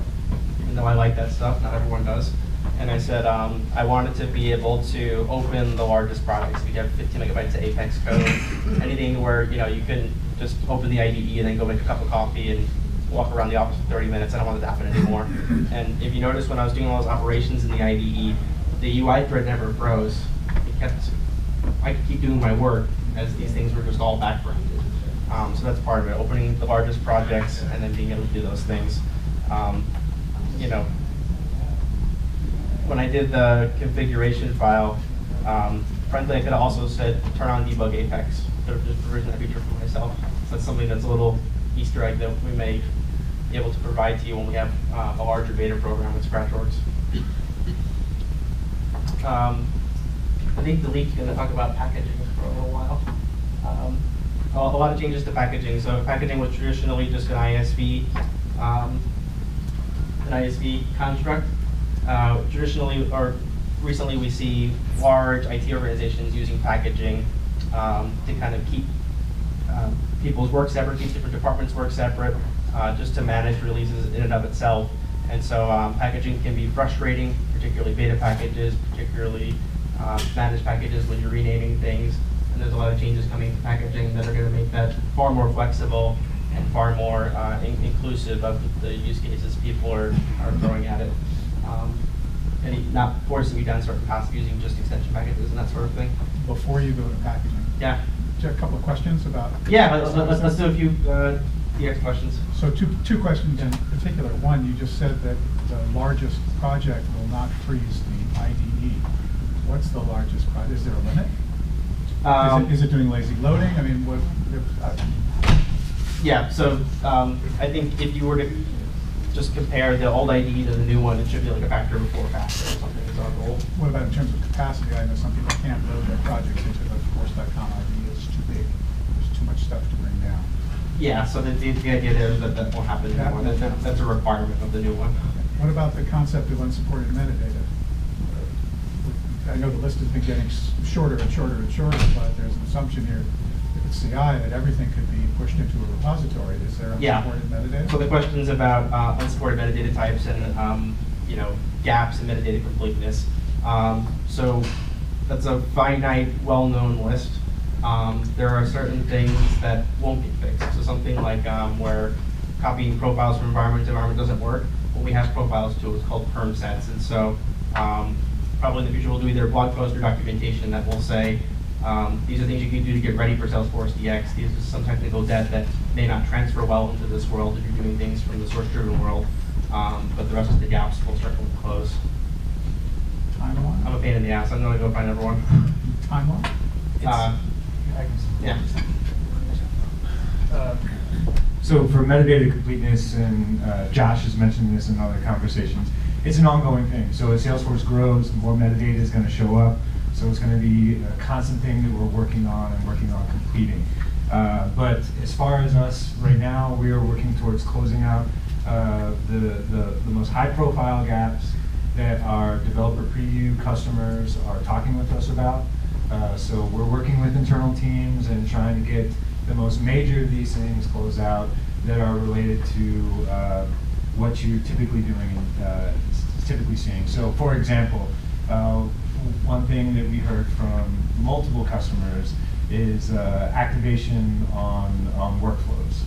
even though I like that stuff, not everyone does. And I said, I wanted to be able to open the largest projects. If you have 15 megabytes of Apex code, anything where you can just open the IDE and then go make a cup of coffee and walk around the office for 30 minutes. I don't want it to happen anymore. And if you notice, when I was doing all those operations in the IDE, the UI thread never froze. I could keep doing my work as these things were just all backgrounded. So that's part of it, opening the largest projects and then being able to do those things. When I did the configuration file, frankly, I could have also said, turn on debug Apex. Could have just provisioned that feature for myself. So that's something that's a little Easter egg that we may be able to provide to you when we have a larger beta program with Scratchworks. I think Dileep's going to talk about packaging for a little while. A lot of changes to packaging. So packaging was traditionally just an ISV construct. Traditionally, or recently, we see large IT organizations using packaging to kind of keep people's work separate, keep different departments' work separate, just to manage releases in and of itself. And so packaging can be frustrating, particularly beta packages, particularly managed packages when you're renaming things. And there's a lot of changes coming to packaging that are going to make that far more flexible and far more inclusive of the use cases people are throwing at it. And not forcing you down certain paths using just extension packages and that sort of thing. Before you go to packaging, Yeah. do you have a couple of questions about? Yeah, let's do a few DX questions. So two questions in particular. One, you just said that the largest project will not freeze the IDE. What's the largest project? Is there a limit? Is it doing lazy loading? I mean, what? Yeah, so I think if you were to just compare the old IDE to the new one, it should be like a factor of 4 faster or something is our goal. What about in terms of capacity? I know some people can't load their projects into the Force.com IDE. It's too big. There's too much stuff to bring down. Yeah, so the idea there is that won't happen anymore. That's a requirement of the new one. What about the concept of unsupported metadata? I know the list has been getting shorter and shorter and shorter, but there's an assumption here, if it's CI, that everything could be pushed into a repository. Is there unsupported metadata? So the questions about unsupported metadata types and gaps in metadata completeness. So that's a finite, well-known list. There are certain things that won't get fixed. So something like where copying profiles from environment to environment doesn't work. What we have profiles to is called perm sets, and so probably in the future we'll do either a blog post or documentation that will say these are things you can do to get ready for Salesforce DX. These are some technical debt that may not transfer well into this world if you're doing things from the source-driven world, but the rest of the gaps will start to close. Timeline? I'm a pain in the ass. I'm going to go find everyone. Timeline? Yeah. So for metadata completeness, and Josh has mentioned this in other conversations, it's an ongoing thing. So as Salesforce grows, the more metadata is going to show up. So it's going to be a constant thing that we're working on completing. But as far as us right now, we are working towards closing out the most high-profile gaps that our developer preview customers are talking with us about. So we're working with internal teams and trying to get the most major of these things closed out that are related to what you're typically doing and typically seeing. So for example, one thing that we heard from multiple customers is activation on workflows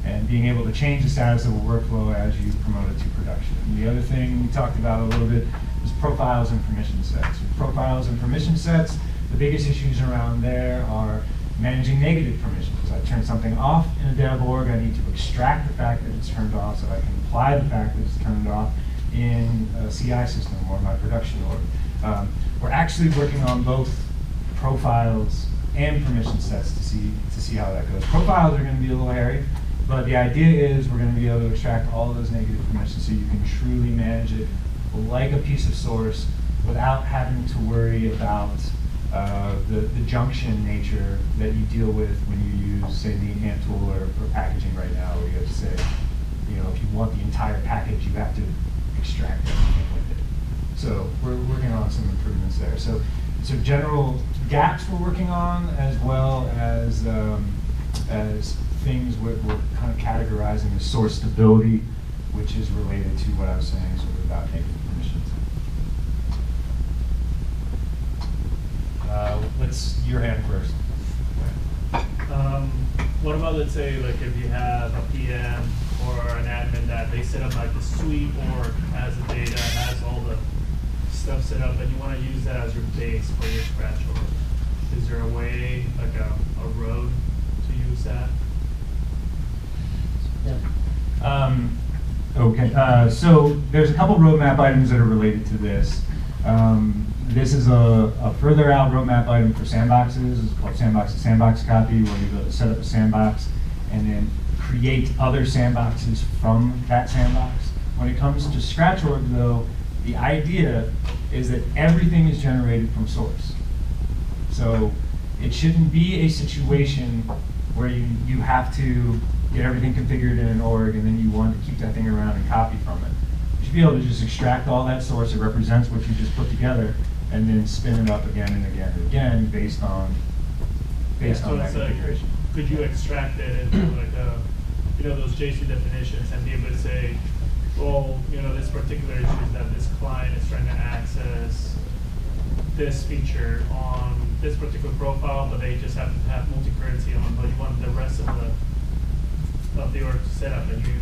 and being able to change the status of a workflow as you promote it to production. And the other thing we talked about a little bit is profiles and permission sets. With profiles and permission sets, the biggest issues around there are managing negative permissions. I turn something off in a dev org, I need to extract the fact that it's turned off so I can apply the fact that it's turned off in a CI system or my production org. We're actually working on both profiles and permission sets to see how that goes. Profiles are going to be a little hairy, but the idea is we're going to be able to extract all of those negative permissions so you can truly manage it like a piece of source without having to worry about the junction nature that you deal with when you use, say, the ant tool or packaging right now, where you have to say, you know, if you want the entire package, you have to extract everything with it. So we're working on some improvements there. So general gaps we're working on, as well as things we're kind of categorizing as source stability, which is related to what I was saying sort of about negative permissions. Your hand first. What about, let's say, like if you have a PM or an admin that they set up like the sweep org has the data, has all the stuff set up, and you want to use that as your base for your scratch org. Is there a way, like a road to use that? Okay, so there's a couple roadmap items that are related to this. This is a further out roadmap item for sandboxes. It's called sandbox to sandbox copy, where you go to set up a sandbox and then create other sandboxes from that sandbox. When it comes to scratch org, though, the idea is that everything is generated from source. So it shouldn't be a situation where you have to get everything configured in an org and then you want to keep that thing around and copy from it. You should be able to just extract all that source that represents what you just put together and then spin it up again and again and again based on that configuration. Could you extract it into like those JSON definitions and be able to say, well, this particular issue is that this client is trying to access this feature on this particular profile, but they just happen to have multi-currency on, but you want the rest of the org to set up, and you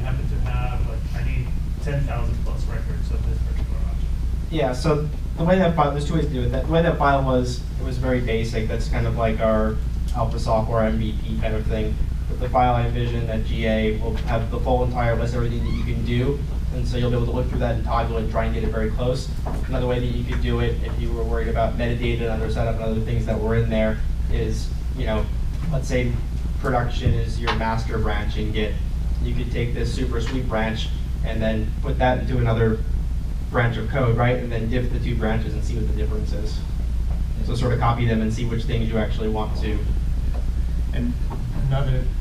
happen to have, like, I need 10,000 plus records of this particular object. Yeah, so the way that file, there's two ways to do it. The way that file was, it was very basic. That's kind of like our alpha software MVP kind of thing. With the file, I envision that GA will have the full entire list of everything that you can do. And so you'll be able to look through that and toggle it and try and get it very close. Another way that you could do it, if you were worried about metadata and other setup and other things that were in there, is, let's say production is your master branch in Git. You could take this super sweet branch and then put that into another branch of code, right? And then diff the two branches and see what the difference is. So sort of copy them and see which things you actually want to. And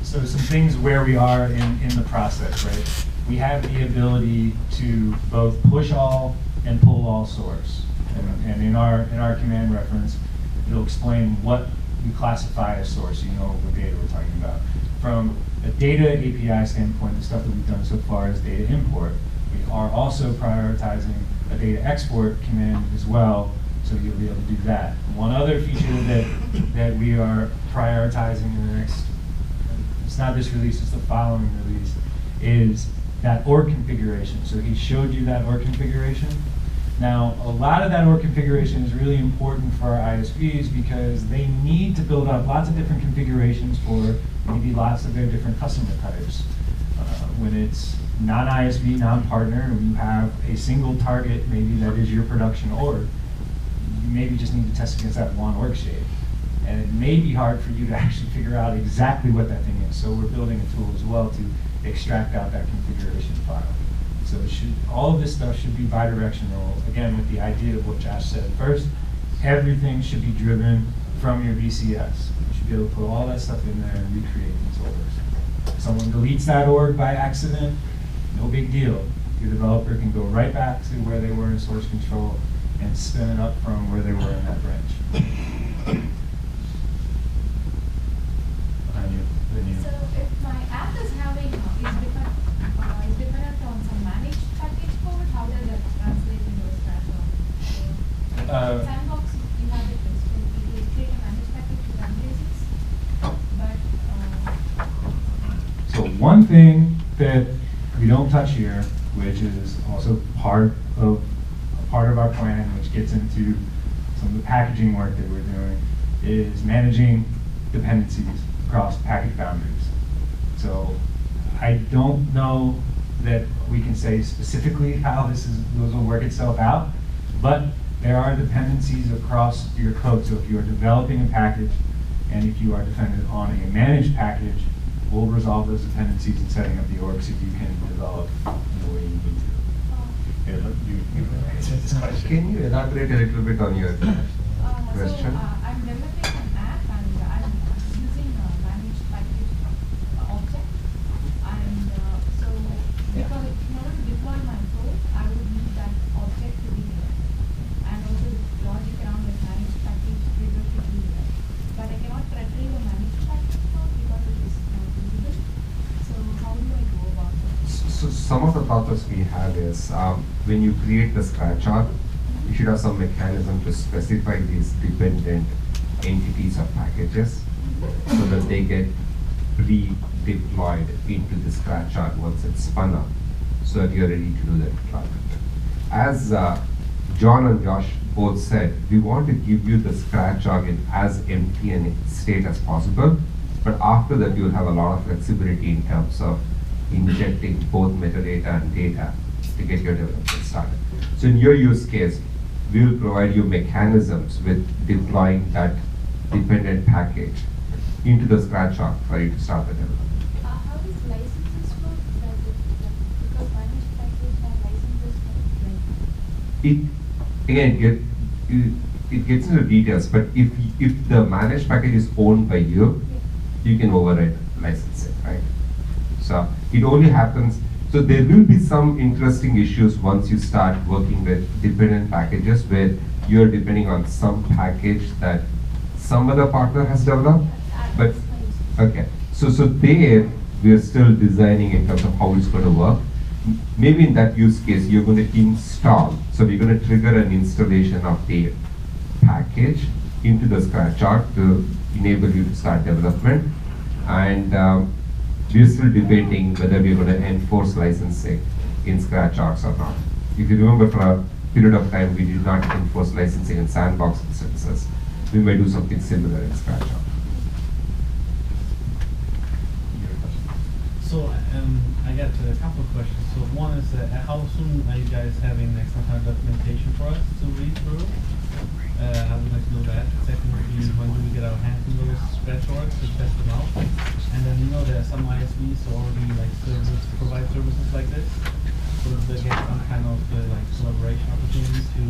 so some things where we are in the process, right? We have the ability to both push all and pull all source. And in our command reference, it'll explain what we classify as source, so you know what data we're talking about. From a data API standpoint, the stuff that we've done so far is data import. We are also prioritizing a data export command as well, so you'll be able to do that. One other feature that we are prioritizing in the next, it's not this release, it's the following release, is that org configuration. So he showed you that org configuration. Now, a lot of that org configuration is really important for our ISVs because they need to build up lots of different configurations for maybe lots of their different customer types. When it's non-ISV, non-partner, and you have a single target, maybe that is your production org, you maybe just need to test against that one org shape. And it may be hard for you to actually figure out exactly what that thing is. So we're building a tool as well to extract out that configuration file. So all of this stuff should be bidirectional, again, with the idea of what Josh said. First, everything should be driven from your VCS. You should be able to put all that stuff in there and recreate these orders. If someone deletes that org by accident, no big deal. Your developer can go right back to where they were in source control and spin it up from where they were in that branch. Behind you, then you. So if my app is having, is dependent on some managed package code, how does that translate into a scratch one? Sandbox, you have it listed, it create a managed package to run basics, but, So one thing that we don't touch here, which is also part of our plan, which gets into some of the packaging work that we're doing, is managing dependencies across package boundaries. So I don't know that we can say specifically how those will work itself out, but there are dependencies across your code. So if you are developing a package, and if you are dependent on a managed package, we'll resolve those dependencies in setting up the org so you can develop in the way you need to. Here, look, you answer this question. Can you elaborate a little bit on your question? I'm developing an app and I'm using a managed package object. And so, because in order to deploy my code, I would need that object to be there. And also the logic around the managed package trigger to be there. But I cannot retrieve a managed package code because it is not visible. So how do I go about it? So some of the process we have is when you create the scratch chart, you should have some mechanism to specify these dependent entities of packages so that they get pre-deployed into the scratch chart once it's spun up, so that you're ready to do the deployment. As John and Josh both said, we want to give you the scratch chart in as empty a state as possible, but after that you'll have a lot of flexibility in terms of injecting both metadata and data to get your development started. So in your use case, we will provide you mechanisms with deploying that dependent package into the scratch chart for you to start the development. How does licenses work? Because managed package have licenses It gets into details, but if the managed package is owned by you, you can override licensing, right? So it only happens. So there will be some interesting issues once you start working with dependent packages where you're depending on some package that some other partner has developed. But okay, so there we are still designing in terms of how it's going to work. Maybe in that use case you're going to install. So we're going to trigger an installation of the package into the scratch chart to enable you to start development. And we're still debating whether we're going to enforce licensing in scratch charts or not. If you remember, for a period of time, we did not enforce licensing in sandbox instances. We may do something similar in scratch chart. So I got a couple of questions. So one is how soon are you guys having some kind of documentation for us to read through? I would like to know that. Second would be, when do we get our hands on those scratch orgs to test them out? And then there are some ISVs already provide services like this, so that they get some kind of collaboration opportunity to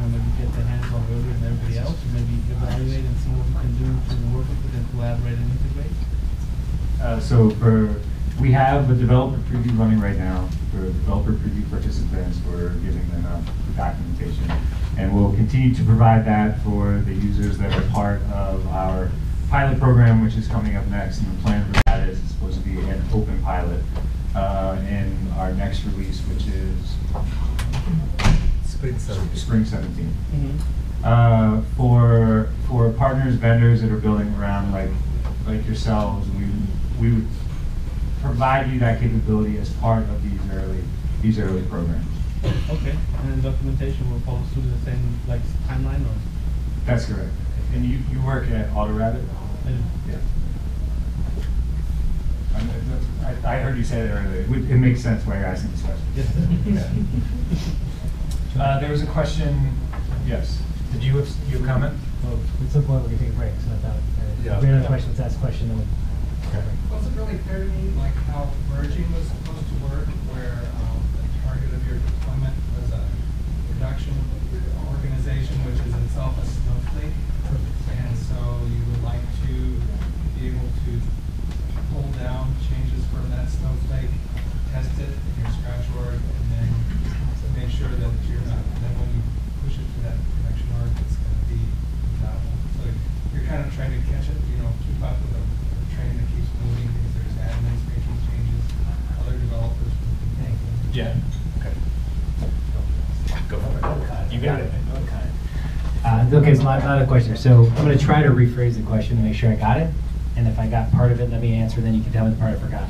maybe get their hands on earlier than everybody else, or maybe evaluate and see what we can do to work with it and collaborate and integrate. We have a developer preview running right now. For developer preview participants, we're giving them the documentation. And we'll continue to provide that for the users that are part of our pilot program, which is coming up next. And the plan for that is it's supposed to be an open pilot in our next release, which is Spring 17. Mm-hmm. For partners, vendors that are building around like yourselves, we would provide you that capability as part of these early programs. Okay, and then documentation will follow through the same timeline, or? That's correct. And you work at AutoRabbit? I do. Yeah. I heard you say that earlier. It makes sense why you're asking this question. Yes, sir. There was a question. Yes. Did you have a comment? Well, at some point we're going to take a break, so I thought if we had another question, let's ask a question. Then It wasn't really clear to me how merging was supposed to work, where the target of your deployment was a production organization, which is itself a snowflake, and so you would like to be able to pull down changes from that snowflake, test it in your scratch org, and then make sure that you're not. Then when you push it to that production org, it's going to be compatible. So if Yeah. Okay. Go for it. You got it. Okay, there's a lot of questions. So I'm going to try to rephrase the question to make sure I got it. And if I got part of it, let me answer, then you can tell me the part I forgot.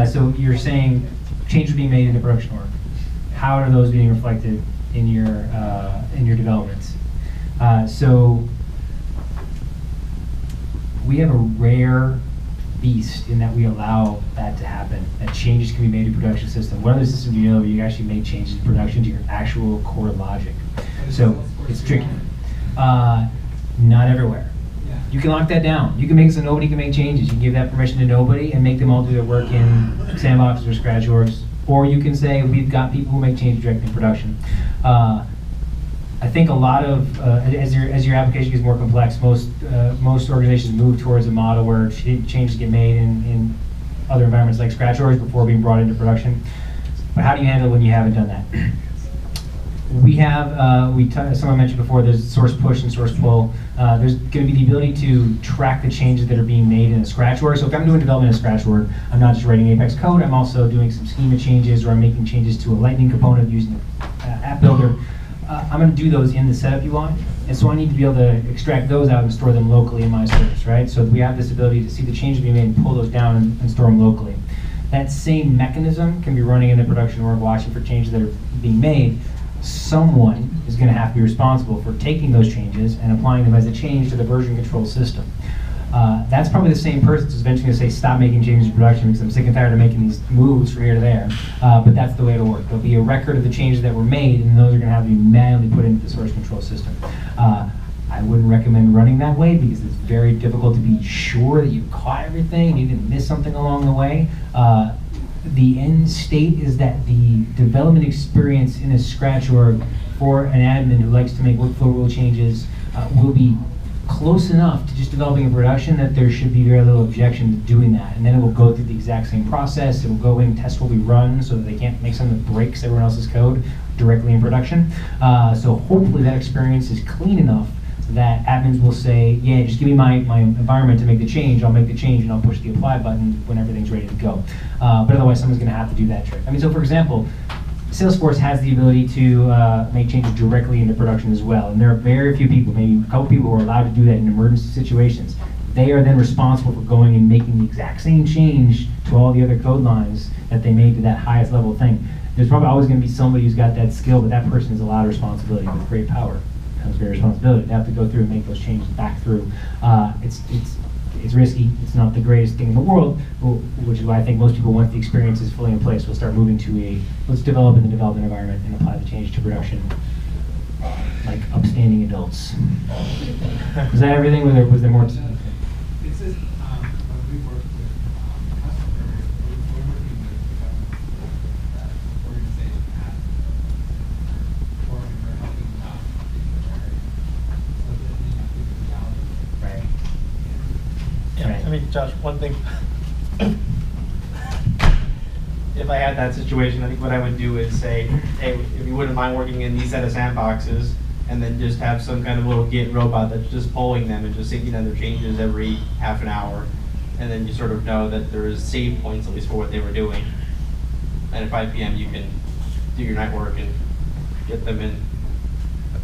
So you're saying changes being made in the production org. How are those being reflected in your developments? So we have a rare beast in that we allow that to happen, that changes can be made to production system. What other system do you know where you actually make changes to production to your actual core logic? So it's tricky. Not everywhere. You can lock that down. You can make it so nobody can make changes. You can give that permission to nobody and make them all do their work in sandboxes or scratch orgs. Or you can say, we've got people who make changes directly in production. I think a lot of, as your application gets more complex, most organizations move towards a model where changes get made in other environments like scratch orgs before being brought into production. But how do you handle it when you haven't done that? We have, someone mentioned before, there's source push and source pull. There's going to be the ability to track the changes that are being made in a scratch org. So if I'm doing development in a scratch org, I'm not just writing Apex code, I'm also doing some schema changes, or I'm making changes to a Lightning component using the app builder. I'm going to do those in the setup UI, and so I need to be able to extract those out and store them locally in my service, right? So we have this ability to see the changes being made and pull those down and store them locally. That same mechanism can be running in the production org, watching for changes that are being made. Someone is going to have to be responsible for taking those changes and applying them as a change to the version control system. That's probably the same person that's eventually going to say, stop making changes in production because I'm sick and tired of making these moves from here to there. But that's the way it'll work. There'll be a record of the changes that were made, and those are going to have to be manually put into the source control system. I wouldn't recommend running that way because it's very difficult to be sure that you caught everything and you didn't miss something along the way. The end state is that the development experience in a scratch org for an admin who likes to make workflow rule changes will be close enough to just developing a production that there should be very little objection to doing that. And then it will go through the exact same process. It will go in, test will be run so that they can't make something that breaks everyone else's code directly in production. So hopefully that experience is clean enough that admins will say, yeah, just give me my environment to make the change, I'll make the change and I'll push the apply button when everything's ready to go. But otherwise someone's gonna have to do that trick. I mean, so for example, Salesforce has the ability to make changes directly into production as well. And there are very few people, maybe a couple people who are allowed to do that in emergency situations. They are then responsible for going and making the exact same change to all the other code lines that they made to that highest level thing. There's probably always gonna be somebody who's got that skill, but that person is a lot of responsibility. With great power comes great responsibility. They have to go through and make those changes back through. It's risky. It's not the greatest thing in the world, which is why I think most people, once the experience is fully in place, will start moving to a, let's develop in the development environment and apply the change to production like upstanding adults. Was that everything? Was there more? It's just, when we work with customers, we're working with organization at, or we're helping them out in the area. So that they have to be reality. Right. Yeah, I mean, Josh, one thing. If I had that situation, I think what I would do is say, hey, if you wouldn't mind working in these set of sandboxes, and then just have some kind of little Git robot that's just polling them and just syncing other changes every half an hour, and then you sort of know that there is save points at least for what they were doing. And at 5 p.m. you can do your night work and get them in.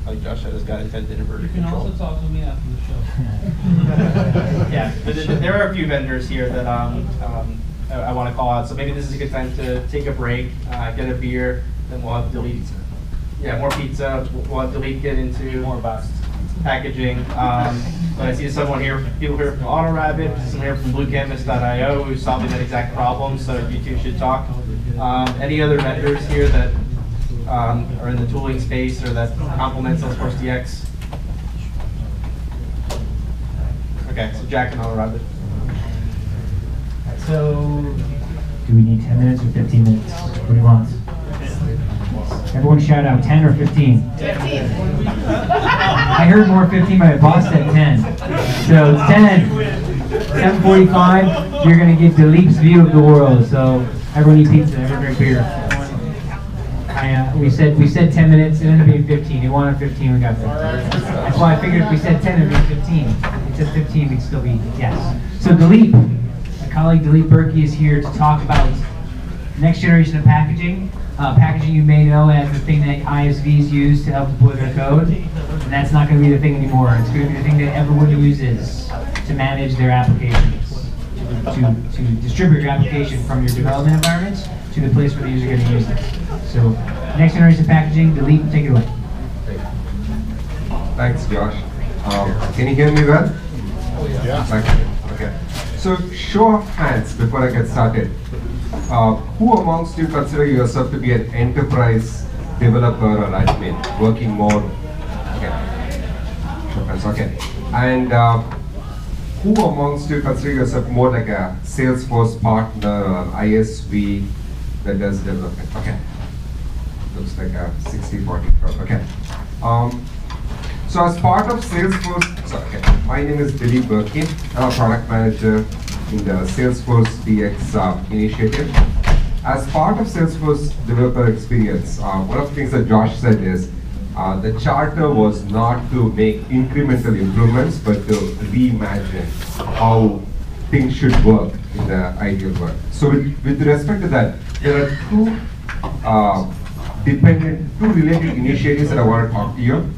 Like Josh said, has got invented in version control. You can also talk to me after the show. Yeah, but there are a few vendors here that I want to call out. So maybe this is a good time to take a break, get a beer, then we'll have Dileep. Yeah, more pizza. We'll have Dileep get into more about packaging. But I see someone here, people here from AutoRabbit, someone here from BlueCanvas.io who's solving that exact problem. So you two should talk. Any other vendors here that are in the tooling space or that complement Salesforce DX? Okay, so Jack and AutoRabbit. So, do we need 10 minutes or 15 minutes? What do you want? Everyone shout out 10 or 15? 15. I heard more 15, my boss said 10. So 10. 7:45, you're going to get Dileep's view of the world. So everyone eat pizza, everyone drink beer. We said 10 minutes, it ended up being 15. You wanted 15, we got 15. That's why I figured if we said 10, it'd be 15. It said 15, we'd still be yes. So Dileep, my colleague Dileep Burki is here to talk about next generation of packaging. Packaging you may know as the thing that ISVs use to help deploy their code. And that's not going to be the thing anymore. It's going to be the thing that everyone uses to manage their applications, to distribute your application from your development environments to the place where the user is going to use it. So next generation packaging, Dileep, take it away. Thanks, Josh. Can you hear me well? Yeah. Okay. So, show of hands before I get started. Who amongst you consider yourself to be an enterprise developer or admin, working more? Okay. Show of hands, okay. And who amongst you consider yourself more like a Salesforce partner or ISV that does development? Okay. Looks like a 60-40 crowd. Okay. So as part of Salesforce, my name is Dileep Burki. I'm a product manager in the Salesforce DX initiative. As part of Salesforce developer experience, one of the things that Josh said is the charter was not to make incremental improvements, but to reimagine how things should work in the ideal world. So with respect to that, there are two related initiatives that I want to talk to you.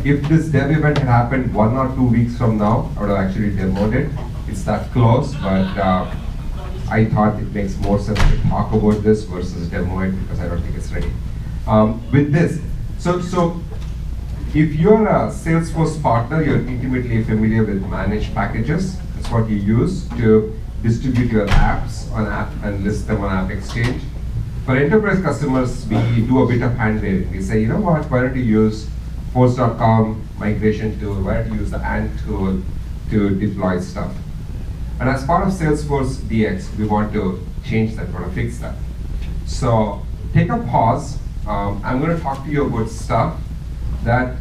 If this dev event had happened 1 or 2 weeks from now, I would have actually demoed it. It's that close, but I thought it makes more sense to talk about this versus demo it because I don't think it's ready. With this, so if you're a Salesforce partner, you're intimately familiar with managed packages. That's what you use to distribute your apps on app and list them on App Exchange. For enterprise customers, we do a bit of hand waving. We say, you know what, why don't you use Force.com migration tool, why don't you use the Ant tool to deploy stuff. And as part of Salesforce DX, we want to change that, we want to fix that. So take a pause. I'm going to talk to you about stuff that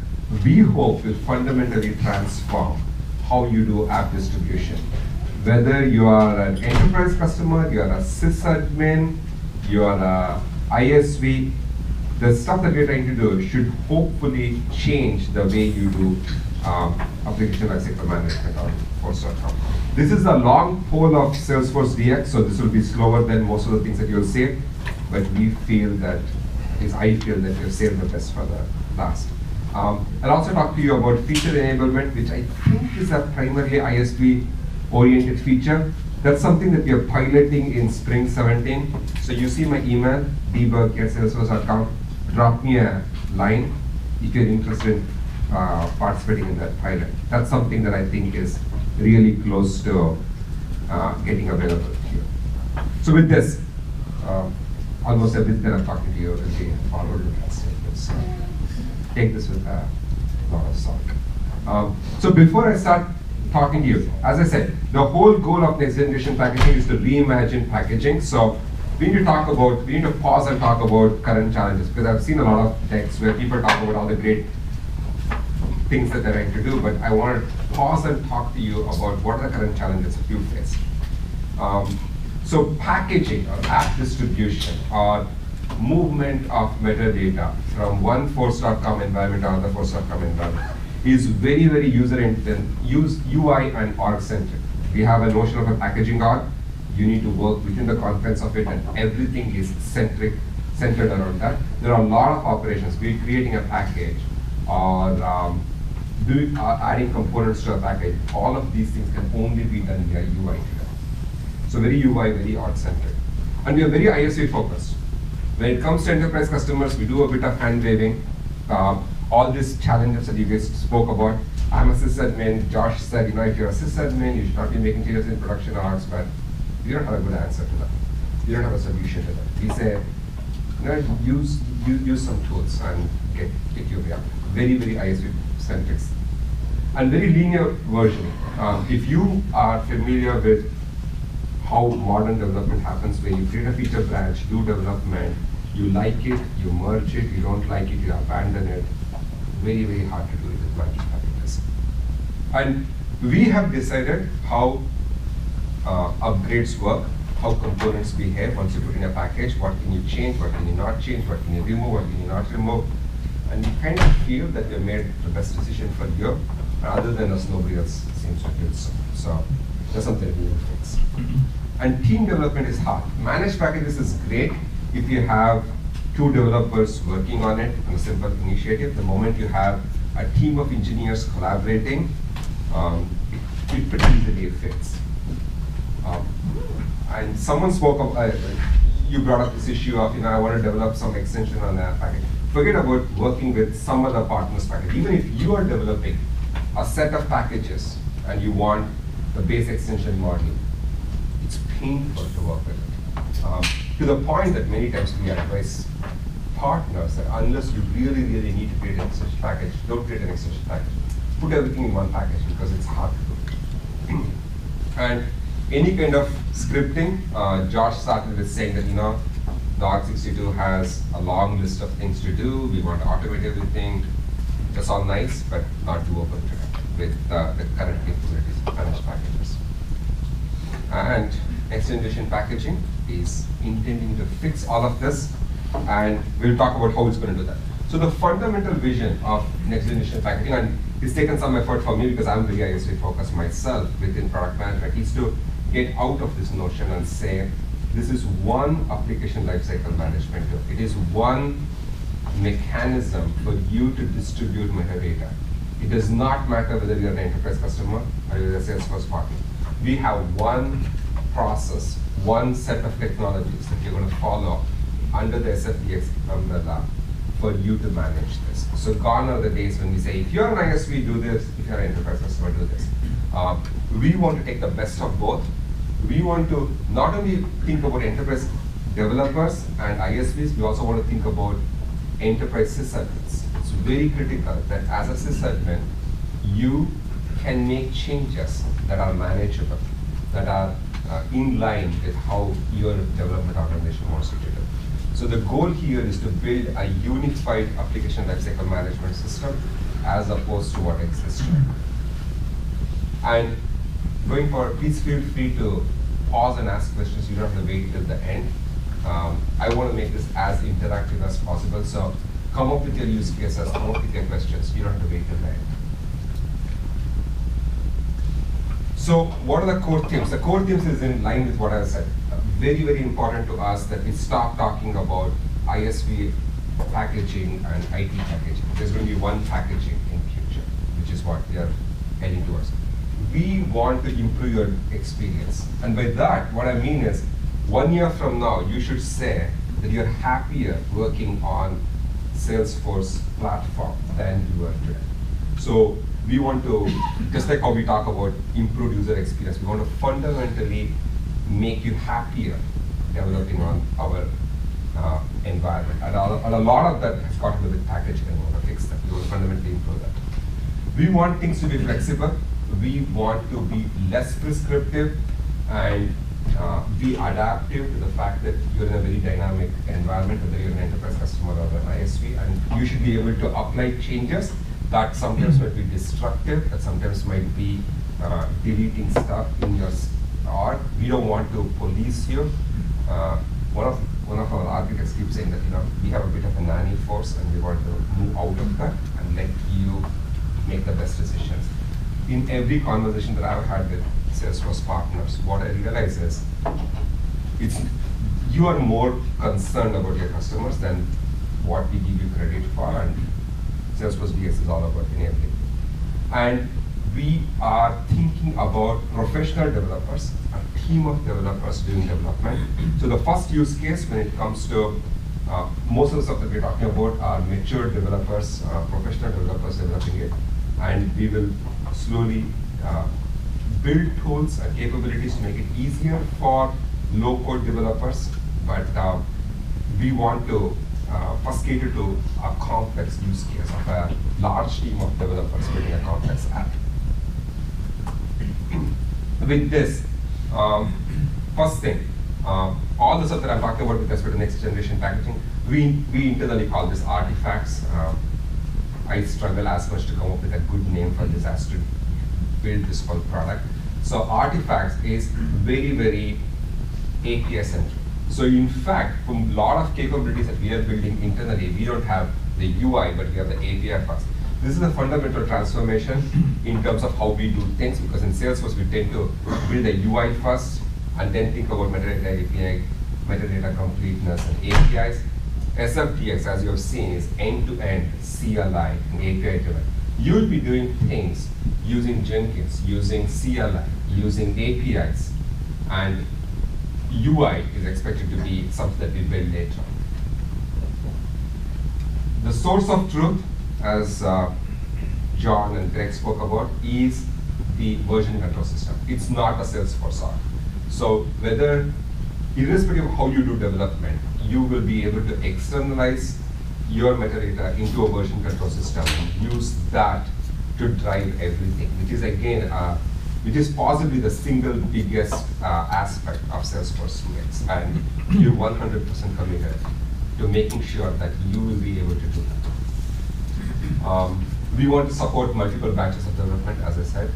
we hope will fundamentally transform how you do app distribution. Whether you are an enterprise customer, you are a sysadmin, you are a ISV, the stuff that we're trying to do should hopefully change the way you do application lifecycle management on Force.com. This is the long pole of Salesforce DX, so this will be slower than most of the things that you'll see, but we feel that, I feel that you've saved the best for the last. I'll also talk to you about feature enablement, which I think is a primarily ISV-oriented feature. That's something that we are piloting in spring 17. So you see my email, debug@salesforce.com. Drop me a line if you're interested in participating in that pilot. That's something that I think is really close to getting available here. So with this, almost everything that I'm talking to you will be followed with that statement. So take this with a lot of salt. So before I start talking to you, as I said, the whole goal of next generation packaging is to reimagine packaging. So we need to pause and talk about current challenges, because I've seen a lot of texts where people talk about all the great things that they're trying to do, but I want to pause and talk to you about what are the current challenges that you face. So packaging or app distribution or movement of metadata from one Force.com environment to another Force.com environment is very, very UI and org centric. We have a notion of a packaging org. You need to work within the confines of it, and everything is centered around that. There are a lot of operations. We're creating a package or adding components to a package. All of these things can only be done via UI today. So very UI, very org centric. And we are very ISV focused. When it comes to enterprise customers, we do a bit of hand waving. All these challenges that you guys spoke about. I'm a sysadmin. Josh said, if you're a sysadmin, you should not be making changes in production orgs, but we don't have a good answer to that. We don't have a solution to that. We say, use some tools and get you there. Very, very ISV-centric. And very linear version. If you are familiar with how modern development happens, where you create a feature branch, do development, you like it, you merge it, you don't like it, you abandon it. Very, very hard to do it with branch packages. And we have decided how upgrades work, how components behave once you put in a package, what can you change, what can you not change, what can you remove, what can you not remove. And we kind of feel that we made the best decision for you. Other than us, nobody else seems to do so. So that's something we will fix. And team development is hard. Managed packages is great if you have 2 developers working on it on a simple initiative. The moment you have a team of engineers collaborating, it pretty easily fits. And someone spoke of, you brought up this issue of, I want to develop some extension on that package. Forget about working with some other partner's package. Even if you are developing a set of packages and you want the base extension module, it's painful to work with it. To the point that many times we advise partners that unless you really, really need to create an extension package, don't create an extension package. Put everything in one package because it's hard to do. And any kind of scripting, Josh started with saying that, the ARC62 has a long list of things to do. We want to automate everything. That's all nice, but not doable today with the current capabilities of managed packages. And next generation packaging is intending to fix all of this, and we'll talk about how it's going to do that. So the fundamental vision of next generation packaging, and it's taken some effort for me because I'm very ISV focused myself within product management, is to get out of this notion and say, this is one application lifecycle management tool. It is one mechanism for you to distribute metadata. It does not matter whether you're an enterprise customer or you're a Salesforce partner. We have one process, one set of technologies that you're going to follow under the SFDX umbrella for you to manage this. So gone are the days when we say, if you're an ISV, do this. If you're an enterprise customer, do this. We want to take the best of both. We want to not only think about enterprise developers and ISVs, we also want to think about enterprise sysadmins. It's very critical that as a sysadmin, you can make changes that are manageable, that are in line with how your development organization wants to do it. So the goal here is to build a unified application lifecycle management system as opposed to what exists today. And going forward, please feel free to pause and ask questions. You don't have to wait till the end. I want to make this as interactive as possible. So come up with your use cases, come up with your questions. You don't have to wait till the end. So what are the core themes? The core themes is in line with what I said. Very, very important to us that we stop talking about ISV packaging and IT packaging. There's going to be one packaging in future, which is what we are heading towards. We want to improve your experience. And by that, what I mean is, 1 year from now, you should say that you're happier working on Salesforce platform than you are today. So we want to, just like how we talk about improved user experience, we want to fundamentally make you happier developing on our environment. And a lot of that has got to do with packaging, and we want to fix that. We want to fundamentally improve that. We want things to be flexible. We want to be less prescriptive and be adaptive to the fact that you're in a very dynamic environment, whether you're an enterprise customer or an ISV, and you should be able to apply changes that sometimes might be destructive, that sometimes might be deleting stuff in your org. We don't want to police you. One of our architects keeps saying that we have a bit of a nanny force, and we want to move out of that and let you make the best decisions. In every conversation that I've had with Salesforce partners, what I realize is you are more concerned about your customers than what we give you credit for, and Salesforce DX is all about enabling. And we are thinking about professional developers, a team of developers doing development. So the first use case when it comes to most of the stuff that we're talking about are mature developers, professional developers developing it. And we will slowly build tools and capabilities to make it easier for low-code developers. But we want to first cater to a complex use case of a large team of developers building a complex app. With this, first thing, all the stuff that I'm talking about with respect to next generation packaging, we internally call this artifacts. I struggle as much to come up with a good name for this as to build this whole product. So artifacts is very, very API centric. So in fact, from a lot of capabilities that we are building internally, we don't have the UI, but we have the API first. This is a fundamental transformation in terms of how we do things, because in Salesforce, we tend to build a UI first and then think about metadata API, metadata completeness, and APIs. SFDX, as you have seen, is end-to-end CLI and API driven. You'll be doing things using Jenkins, using CLI, using APIs, and UI is expected to be something that we build later on. The source of truth, as John and Greg spoke about, is the version control system. It's not a Salesforce org. So irrespective of how you do development, you will be able to externalize your metadata into a version control system and use that to drive everything, which is again, which is possibly the single biggest aspect of Salesforce DX, and you're 100% committed to making sure that you will be able to do that. We want to support multiple batches of development, as I said.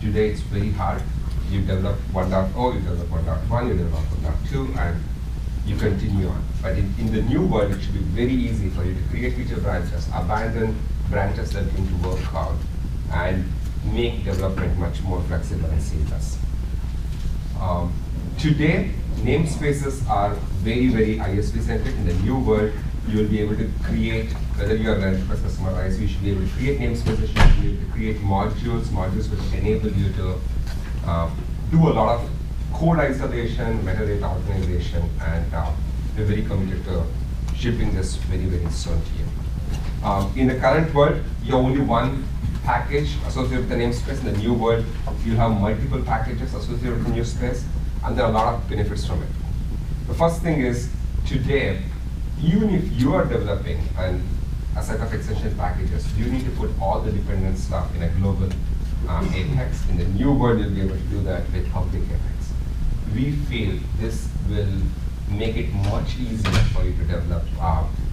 Today it's very hard. You develop 1.0, you develop 1.1, you develop 1.2, and you continue on. But in the new world, it should be very easy for you to create feature branches, abandon branches that didn't work out, and make development much more flexible and seamless. Today, namespaces are very, very ISV-centric. In the new world, you will be able to create, whether you are an enterprise customer or ISV, you should be able to create namespaces, you should be able to create modules which enable you to do a lot of code isolation, metadata organization, and we're very committed to shipping this very, very soon to you. In the current world, you have only one package associated with the namespace. In the new world, you have multiple packages associated with the new space, and there are a lot of benefits from it. The first thing is, today, even if you are developing a set of extension packages, you need to put all the dependent stuff in a global Apex. In the new world, you'll be able to do that with public Apex. We feel this will make it much easier for you to develop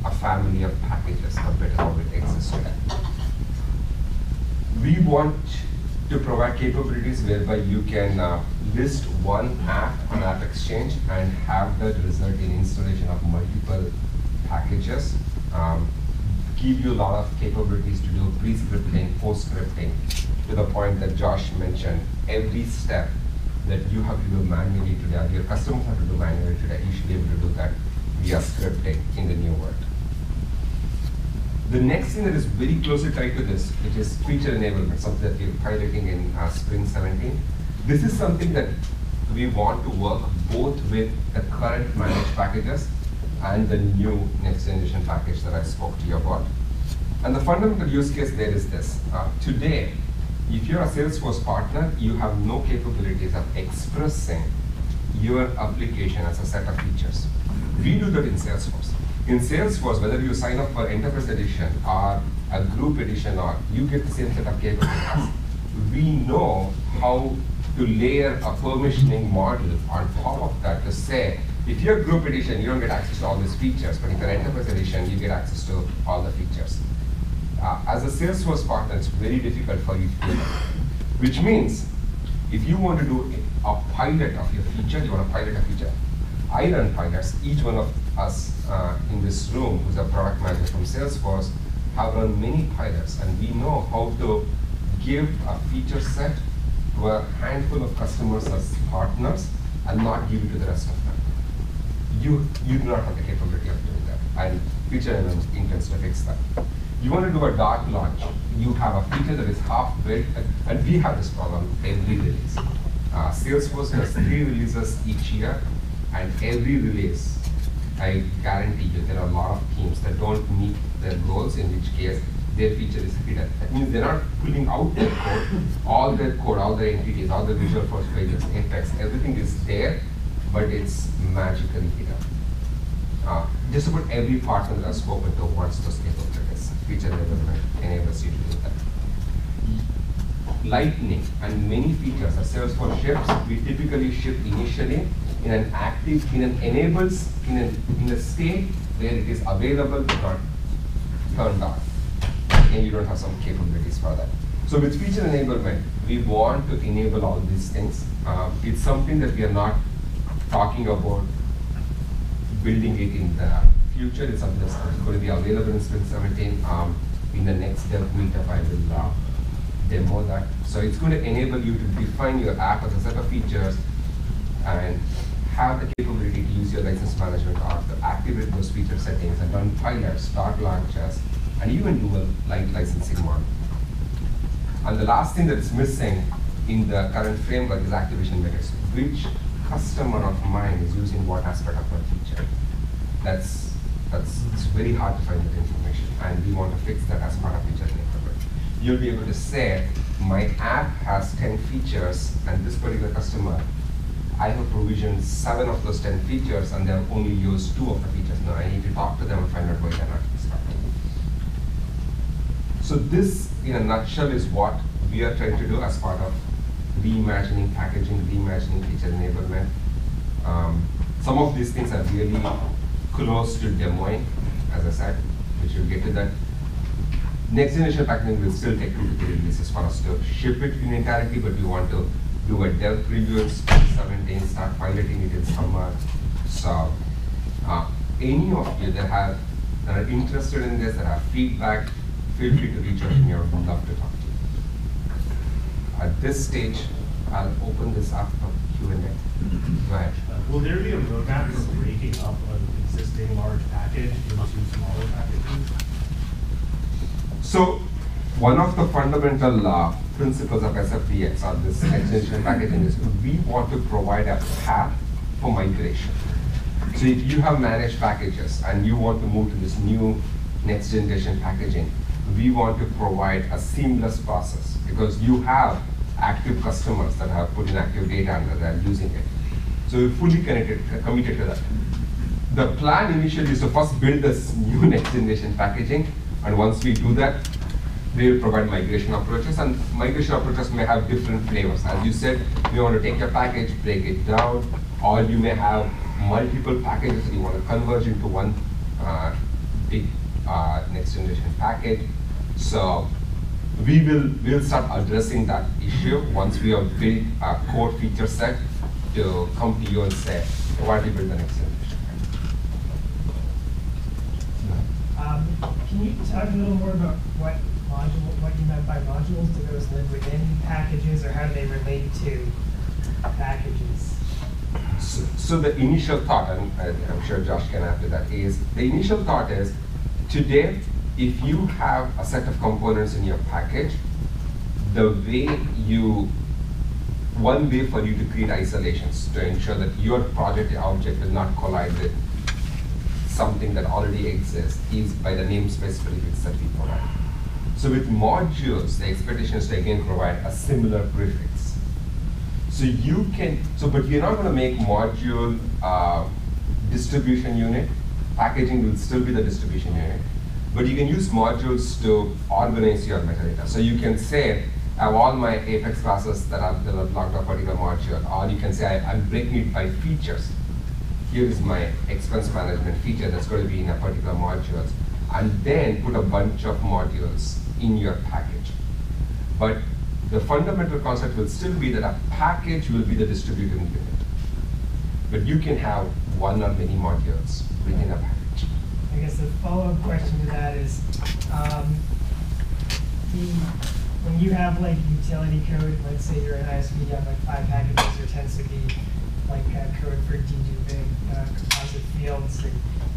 a family of packages compared to how it exists today. We want to provide capabilities whereby you can list one app on App Exchange and have that result in installation of multiple packages. Give you a lot of capabilities to do pre-scripting, post-scripting, to the point that Josh mentioned. Every step that you have to do manually today, or your customers have to do manually today, you should be able to do that via scripting in the new world. The next thing that is very closely tied to this, which is feature enablement, something that we're piloting in Spring 17. This is something that we want to work both with the current managed packages and the new next generation package that I spoke to you about. And the fundamental use case there is this. Today, if you're a Salesforce partner, you have no capabilities of expressing your application as a set of features. We do that in Salesforce. In Salesforce, whether you sign up for Enterprise Edition or a Group Edition, or you get the same set of capabilities, we know how to layer a permissioning model on top of that to say, if you're Group Edition, you don't get access to all these features, but if you're Enterprise Edition, you get access to all the features. As a Salesforce partner, it's very difficult for you to do that. Which means, if you want to do a pilot of your feature, you want to pilot a feature. I run pilots. Each one of us in this room, who's a product manager from Salesforce, have run many pilots, and we know how to give a feature set to a handful of customers as partners and not give it to the rest of them. You do not have the capability of doing that, and feature intends to fix that. You want to do a dark launch. You have a feature that is half built, and we have this problem every release. Salesforce does 3 releases each year, and every release, I guarantee you, there are a lot of teams that don't meet their goals, in which case their feature is hidden. That means they're not pulling out their code, all their entities, all the Visual Force pages, Apex, everything is there, but it's magically hidden. Just about every partner that I've spoken to wants those capabilities. Feature enablement enables you to do that. Lightning and many features that Salesforce ships, we typically ship initially in an active, in a state where it is available but not turned on, and you don't have some capabilities for that. So with feature enablement, we want to enable all these things. It's something that we are not talking about building it in the future. It's something that's going to be available in Spring 17. In the next dev meetup, I will demo that. So it's going to enable you to define your app as a set of features and have the capability to use your license management org to activate those feature settings and run pilots, start launches, and even do a live licensing model. And the last thing that's missing in the current framework is activation metrics. Which customer of mine is using what aspect of what feature? It's very hard to find that information, and we want to fix that as part of feature enablement. You'll be able to say, my app has 10 features, and this particular customer, I have provisioned 7 of those 10 features, and they've only used 2 of the features. Now I need to talk to them and find out why they're not starting. So this, in a nutshell, is what we are trying to do as part of reimagining packaging, reimagining feature enablement. Some of these things are really close to demoing, as I said, which we'll get to that. Next generation packaging will still take 2 to 3 releases for us to ship it in entirety, but we want to do a dev preview in spring 17, start piloting it in summer. So any of you that are interested in this, that have feedback, feel free to reach out to me. I would love to talk to you. At this stage, I'll open this up for Q&A. Go ahead. Will there be a roadmap for breaking up an existing large package into smaller packages? So one of the fundamental principles of SFDX, or this next generation packaging, is we want to provide a path for migration. So if you have managed packages and you want to move to this new next generation packaging, we want to provide a seamless process, because you have active customers that have put in active data and that are using it. So we're fully committed to that. The plan initially is to first build this new next generation packaging, and once we do that, we will provide migration approaches, and migration approaches may have different flavors. As you said, you want to take your package, break it down, or you may have multiple packages that you want to converge into one big next generation package. So we'll start addressing that issue once we have built a core feature set to come to you and say, why do we build the next generation? Can you talk a little more about what you meant by modules? Do those live within packages, or how do they relate to packages? So the initial thought, and I'm sure Josh can add to that, is the initial thought is, today, if you have a set of components in your package, one way for you to create isolations to ensure that your project object will not collide with something that already exists is by the namespace prefix that we provide. So with modules, the expectation is to again provide a similar prefix. So you can, but you're not going to make module distribution unit. Packaging will still be the distribution unit. But you can use modules to organize your metadata. So you can say, I have all my Apex classes that are logged up particular module, or you can say, I'm breaking it by features. Here is my expense management feature that's going to be in a particular module, and then put a bunch of modules in your package. But the fundamental concept will still be that a package will be the distributed unit. But you can have one or many modules within a package. I guess the follow-up question to that is, when you have like utility code, let's say you're an ISV, you have like 5 packages, there tends to be like code for deduping composite fields,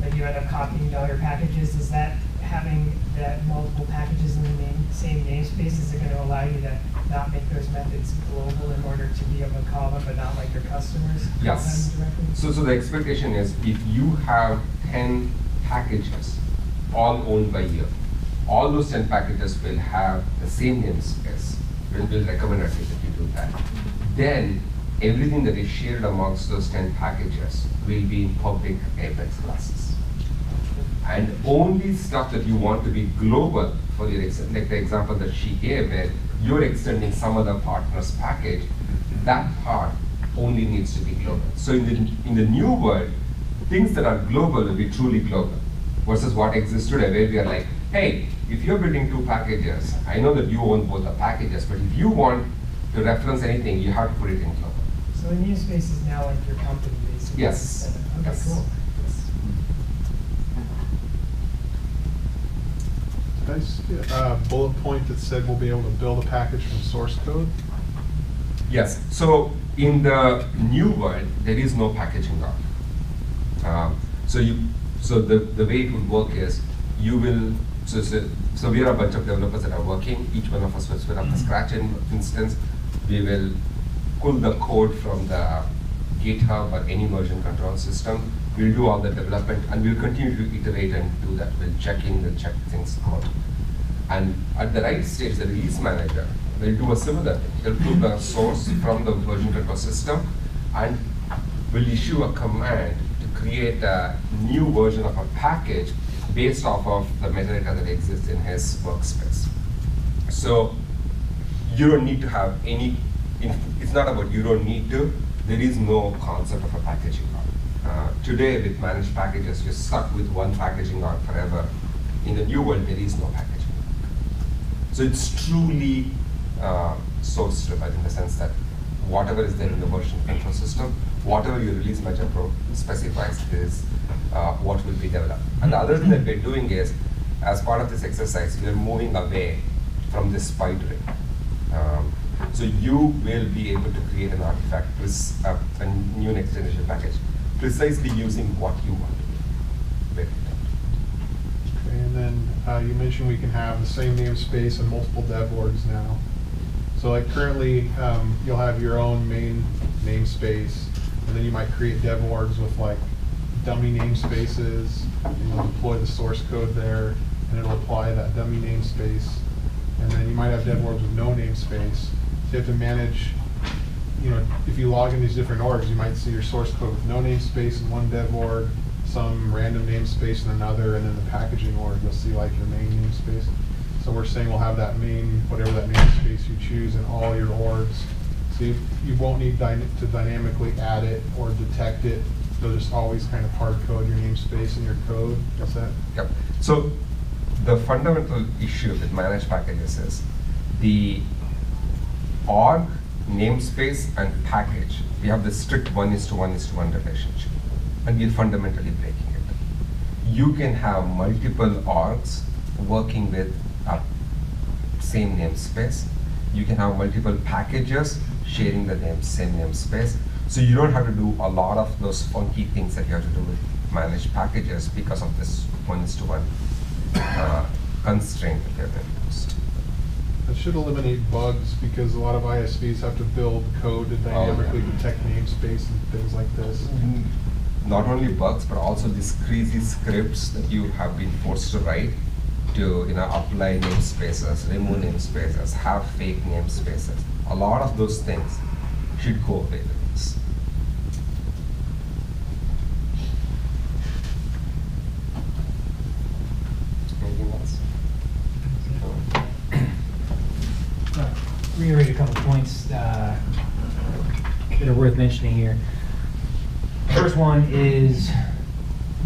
and you end up copying to other packages. Is that having that multiple packages in the same namespace, is it going to allow you to not make those methods global in order to be able to call them, but not like your customers call Yes. them directly? So the expectation is, if you have 10 packages, all owned by you, all those 10 packages will have the same namespace. We'll recommend at least that you do that. Then everything that is shared amongst those 10 packages will be in public Apex classes. And only stuff that you want to be global, for your like the example that she gave, where you're extending some other partner's package, that part only needs to be global. So in the new world, things that are global will be truly global, versus what exists today, where we are like, hey, if you're building 2 packages, I know that you own both the packages, but if you want to reference anything, you have to put it in global. So the namespace is now like your company, basically. Yes. Okay, Yes. cool. Nice. Bullet point that said we'll be able to build a package from source code. Yes. So in the new world, there is no packaging org. So the way it would work is you will, so we are a bunch of developers that are working. Each one of us will spin up a Scratch instance. We will pull the code from the GitHub or any version control system. We'll do all the development, and we'll continue to iterate and do that. We'll check in, we'll check things out. And at the right stage, the release manager will do a similar thing. He'll pull the source from the version control system and will issue a command to create a new version of a package based off of the metadata that exists in his workspace. So you don't need to have any, it's not about you don't need to, there is no concept of a packaging org. Today with managed packages, you're stuck with one packaging org forever. In the new world, there is no packaging org. So it's truly source driven in the sense that whatever is there in the version control system, whatever your release manager specifies is what will be developed. And the other thing that we're doing is, as part of this exercise, we're moving away from this spider ring. So you will be able to create an artifact, a new next generation package, precisely using what you want to do. Okay, and then you mentioned we can have the same namespace and multiple dev orgs now. So like currently, you'll have your own main namespace, and then you might create dev orgs with like dummy namespaces, and you'll deploy the source code there, and it'll apply that dummy namespace. And then you might have dev orgs with no namespace. So you have to manage, if you log in these different orgs, you might see your source code with no namespace in one dev org, some random namespace in another, and then the packaging org, you'll see like your main namespace. So we're saying we'll have that main, whatever that namespace you choose in all your orgs. So you won't need to dynamically add it or detect it. You'll just always kind of hard code your namespace in your code. Is that? Yep. So the fundamental issue with managed packages is the org, namespace, and package. We have this strict 1:1:1 relationship, and we're fundamentally breaking it. You can have multiple orgs working with a same namespace. You can have multiple packages sharing the same namespace. So you don't have to do a lot of those funky things that you have to do with managed packages because of this 1:1 constraint that they've imposed. That should eliminate bugs because a lot of ISVs have to build code to dynamically detect namespace and things like this. Not only bugs, but also these crazy scripts that you have been forced to write to apply namespaces, remove namespaces, have fake namespaces. A lot of those things should go away with this. Anything else? Reiterate a couple points that are worth mentioning here. First one is,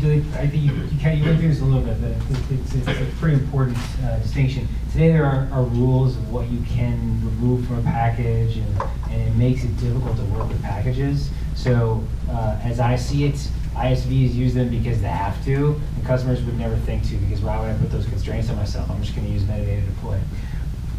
I think you went through this a little bit, but it's a pretty important distinction. Today there are rules of what you can remove from a package, and it makes it difficult to work with packages. So as I see it, ISVs use them because they have to, and customers would never think to, because why would I put those constraints on myself? I'm just going to use metadata deploy.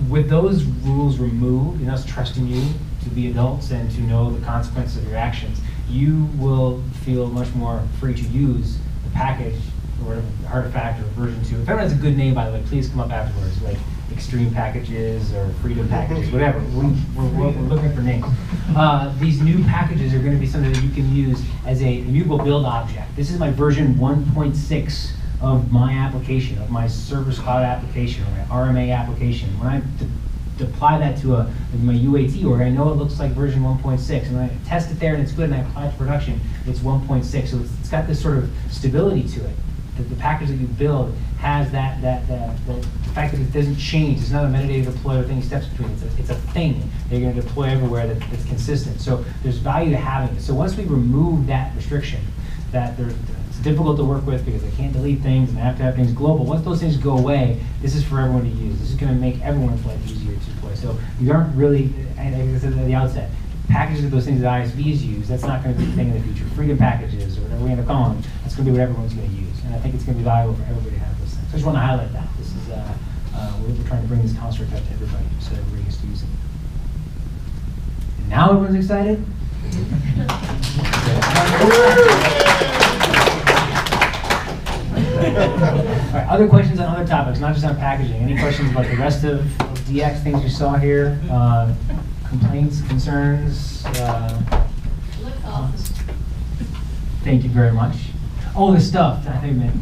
With those rules removed, and us trusting you to be adults and to know the consequences of your actions, you will feel much more free to use the package or artifact or version 2. If everyone has a good name, by the way, please come up afterwards, like extreme packages or freedom packages, whatever. We're looking for names. These new packages are going to be something that you can use as a immutable build object. This is my version 1.6 of my application, of my Service Cloud application, or my RMA application. When I apply that to my UAT org, I know it looks like version 1.6, and when I test it there and it's good and I apply it to production, it's 1.6. So it's got this sort of stability to it. That the package that you build has the fact that it doesn't change. It's not a metadata deploy with any steps between. It's a thing that you're going to deploy everywhere that's consistent. So there's value to having it. So once we remove that restriction, that it's difficult to work with because I can't delete things and I have to have things global. Once those things go away, this is for everyone to use. This is going to make everyone's life easier to deploy. So you aren't really, like I said at the outset, packages of those things that ISVs use, that's not going to be the thing in the future. Freedom packages or whatever we're going to call them, that's going to be what everyone's going to use. And I think it's going to be valuable for everybody to have those things. So I just want to highlight that. This is, we're trying to bring this construct out to everybody so everybody gets to use it. And now everyone's excited? All right, other questions on other topics, not just on packaging. Any questions about the rest of DX things you saw here? Complaints, concerns? Looks awesome. Thank you very much. Oh, the stuff. I think that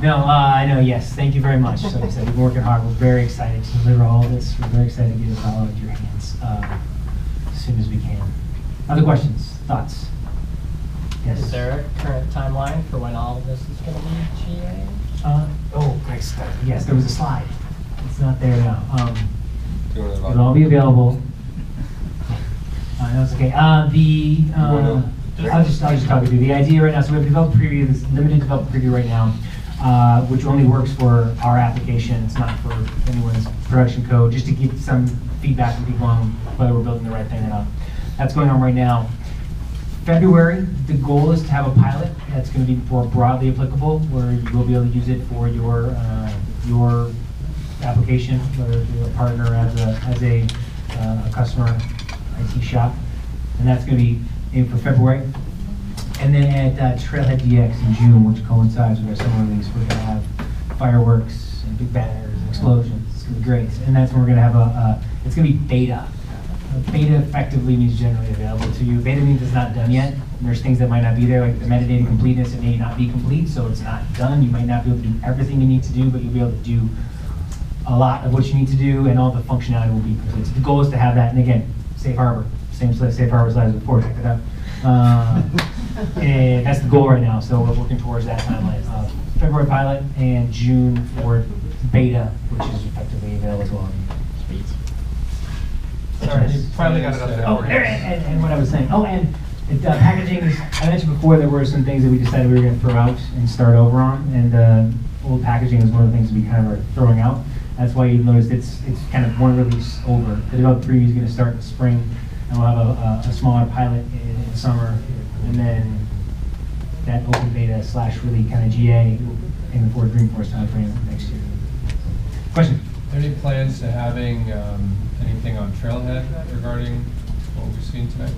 no, I know. Yes, thank you very much. So like I said, we've been working hard. We're very excited to deliver all of this. We're very excited to get it all out of your hands as soon as we can. Other questions, thoughts? Yes. Is there a current timeline for when all of this is going to be GA? Oh, great stuff. Yes, there was a slide. It's not there now. It'll all be available. No, it's okay. I'll just talk with you. The idea right now, so we have developed preview, this limited developed preview right now, which only works for our application. It's not for anyone's production code, just to get some feedback from people on whether we're building the right thing or not. That's going on right now. February, the goal is to have a pilot that's going to be more broadly applicable, where you will be able to use it for your application, whether you're a partner as a customer IT shop, and that's going to be aimed for February. And then at Trailhead DX in June, which coincides with our summer release, we're going to have fireworks and big banners and explosions. It's going to be great, and that's when we're going to have it's going to be beta. Beta effectively means generally available to you. Beta means it's not done yet. And there's things that might not be there, like the metadata completeness, it may not be complete, so it's not done. You might not be able to do everything you need to do, but you'll be able to do a lot of what you need to do, and all the functionality will be complete. So the goal is to have that, and again, safe harbor, same safe harbor slides as before, check it out. And that's the goal right now, so we're working towards that timeline. February pilot and June for beta, which is effectively available as well. Sorry, you finally got it up there. Oh, and what I was saying. Oh, and packaging is, I mentioned before there were some things that we decided we were going to throw out and start over on, and old packaging is one of the things we kind of are throwing out. That's why you noticed it's kind of one release over. The developed preview is going to start in the spring, and we'll have a smaller pilot in summer, and then that open beta / really kind of GA in the Dreamforce timeframe next year. Question? Any plans to having anything on Trailhead regarding what we've seen tonight?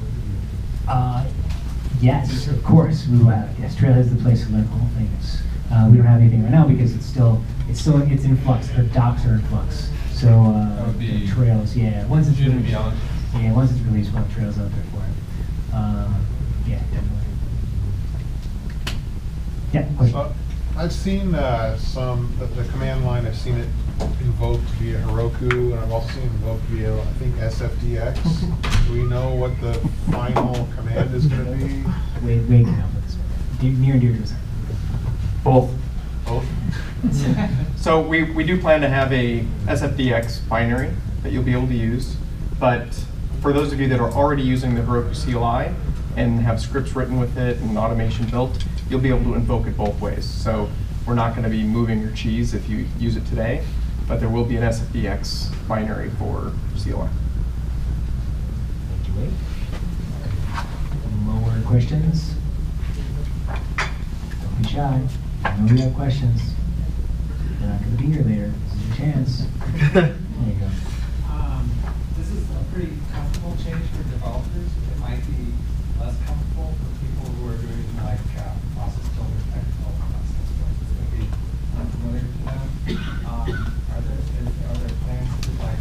Yes, of course we will have. Yes, Trailhead is the place to learn all things. We don't have anything right now because it's in flux. Our docs are in flux. So that would be Trails, yeah. Once it's June and released, beyond. yeah. Once it's released, we'll have Trails out there for it. Yeah, definitely. Yeah. Question. I've seen the command line. I've seen it invoked via Heroku, and I've also seen it invoked via, I think, SFDX. Do we know what the final command is going to be? Wait now for this one. Near and dear to us. Both. Both? So we do plan to have a SFDX binary that you'll be able to use, but for those of you that are already using the Heroku CLI and have scripts written with it and automation built, you'll be able to invoke it both ways. So we're not going to be moving your cheese if you use it today, but there will be an SFDX binary for CLI. Thank you, Wade. More questions? Don't be shy. I know you have questions. You're not going to be here later. This is your chance. There you go. This is a pretty comfortable change for developers. It might be less comfortable for people who are doing like process builder type development. It's going to be unfamiliar to them. Are there plans to like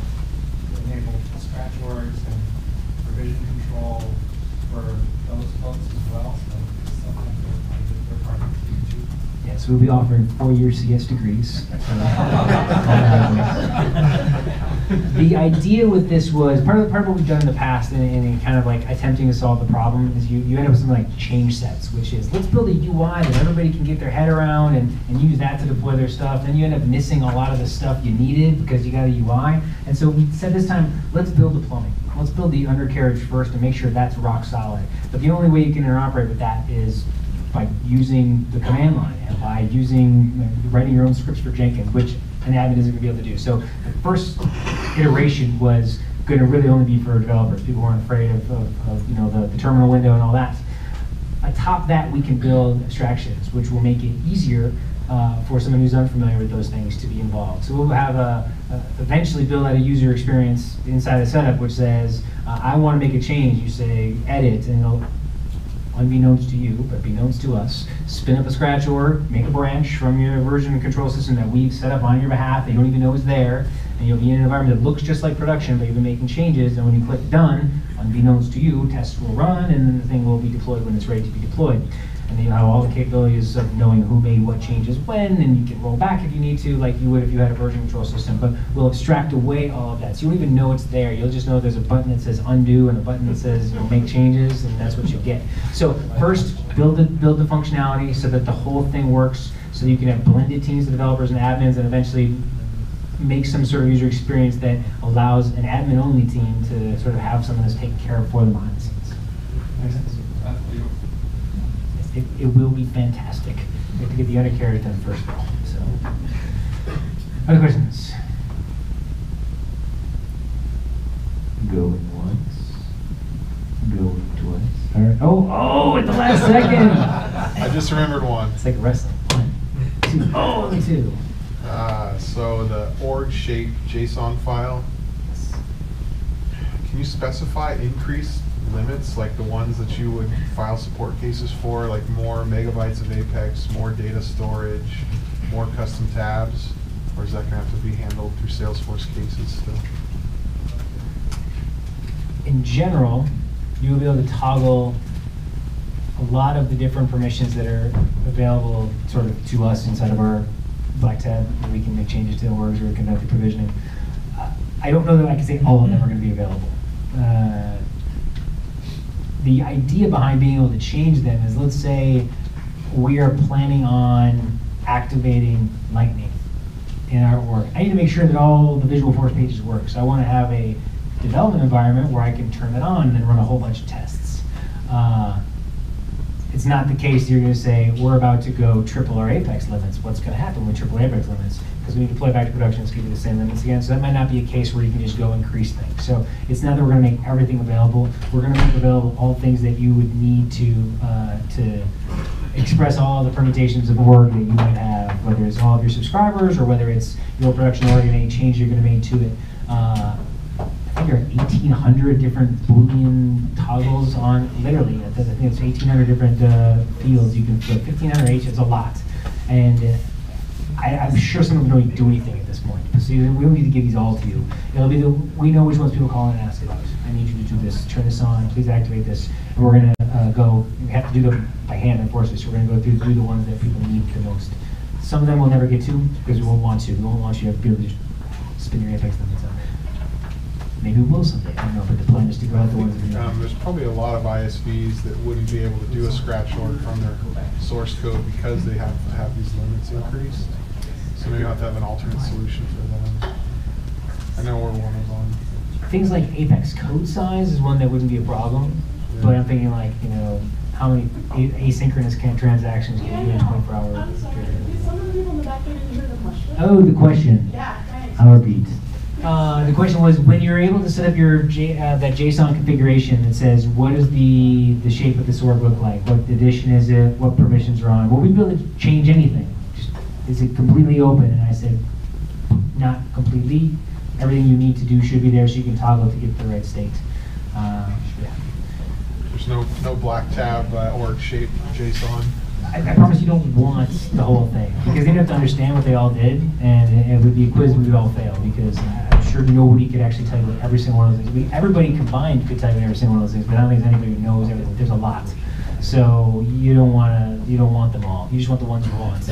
enable scratch words and provision control for those folks as well? So it's something they're part of the too. Yeah, so we'll be offering 4-year CS degrees. The idea with this was, part of what we've done in the past in kind of like attempting to solve the problem is you end up with something like change sets, which is, let's build a UI that everybody can get their head around and use that to deploy their stuff. Then you end up missing a lot of the stuff you needed because you got a UI. And so we said this time, let's build the plumbing. Let's build the undercarriage first and make sure that's rock solid. But the only way you can interoperate with that is by using the command line and by writing your own scripts for Jenkins, which an admin isn't going to be able to do. So the first iteration was going to really only be for developers. People weren't afraid of the terminal window and all that. Atop that, we can build abstractions, which will make it easier for someone who's unfamiliar with those things to be involved. So we'll have eventually build out a user experience inside the setup which says, I want to make a change. You say edit, and it'll, unbeknownst to you, but beknownst to us, spin up a scratch org, make a branch from your version control system that we've set up on your behalf that you don't even know is there, and you'll be in an environment that looks just like production, but you've been making changes, and when you click done, unbeknownst to you, tests will run, and then the thing will be deployed when it's ready to be deployed. And then you'll have all the capabilities of knowing who made what changes when, and you can roll back if you need to, like you would if you had a version control system, but we'll abstract away all of that. So you won't even know it's there. You'll just know there's a button that says undo and a button that says make changes, and that's what you get. So first, build the functionality so that the whole thing works, so that you can have blended teams of developers and admins, and eventually make some sort of user experience that allows an admin-only team to sort of have something that's taken care of for them behind the scenes. Make sense? It will be fantastic. We have to get the undercarriage done first of all. So, other questions? Going once, going twice. All right. Oh, at the last second. I just remembered one. It's like wrestling. 1, 2. Oh, only 2. So the org shape JSON file. Can you specify increased limits, like the ones that you would file support cases for, like more megabytes of Apex, more data storage, more custom tabs, or is that going to have to be handled through Salesforce cases still? In general, you will be able to toggle a lot of the different permissions that are available sort of to us inside of our black tab. We can make changes to the orgs or conduct the provisioning. I don't know that I can say all of them are going to be available. The idea behind being able to change them is, let's say we are planning on activating Lightning in our org. I need to make sure that all the Visual Force pages work. So I want to have a development environment where I can turn it on and then run a whole bunch of tests. It's not the case you're going to say, we're about to go triple our Apex limits. What's going to happen with triple Apex limits? Because when you deploy back to production, it's going to be the same limits again. So that might not be a case where you can just go increase things. So it's not that we're going to make everything available. We're going to make available all things that you would need to express all the permutations of org that you might have, whether it's all of your subscribers or whether it's your production org and any change you're going to make to it. I think there are 1,800 different Boolean toggles on, literally, I think it's 1,800 different fields you can flip. 1,500 each is a lot. And I'm sure some of them don't do anything at this point. So we don't need to give these all to you. It'll be we know which ones people call in and ask about. I need you to do this, turn this on, please activate this. And we're going to we have to do them by hand, unfortunately, so we're going to go through the ones that people need the most. Some of them we'll never get to because we won't want to. We won't want you to be able to just spin your Apex limits up. Maybe we will someday. I don't know, but the plan is to go out the ones that there's probably a lot of ISVs that wouldn't be able to do a scratch org from their source code because they have to have these limits increased. So maybe I'll have to have an alternate solution for them. I know we're one of them. Things like Apex code size is one that wouldn't be a problem, but I'm thinking like, how many asynchronous transactions can you do in a 24-hour period? Did some of the people in the back there didn't hear the question? Oh, the question. Yeah, thanks. I'll repeat. The question was, when you're able to set up your that JSON configuration that says, what does the shape of this org look like? What edition is it? What permissions are on? Will we be able to change anything? Is it completely open? And I said, not completely. Everything you need to do should be there so you can toggle to get the right state. Yeah. There's no black tab org shape JSON. I promise you don't want the whole thing, because then you have to understand what they all did, and it would be a quiz we would all fail, because I'm sure nobody could actually tell you what every single one of those things. Everybody combined could tell you every single one of those things, but I don't think there's anybody who knows everything. There's a lot, so you don't want them all. You just want the ones you want.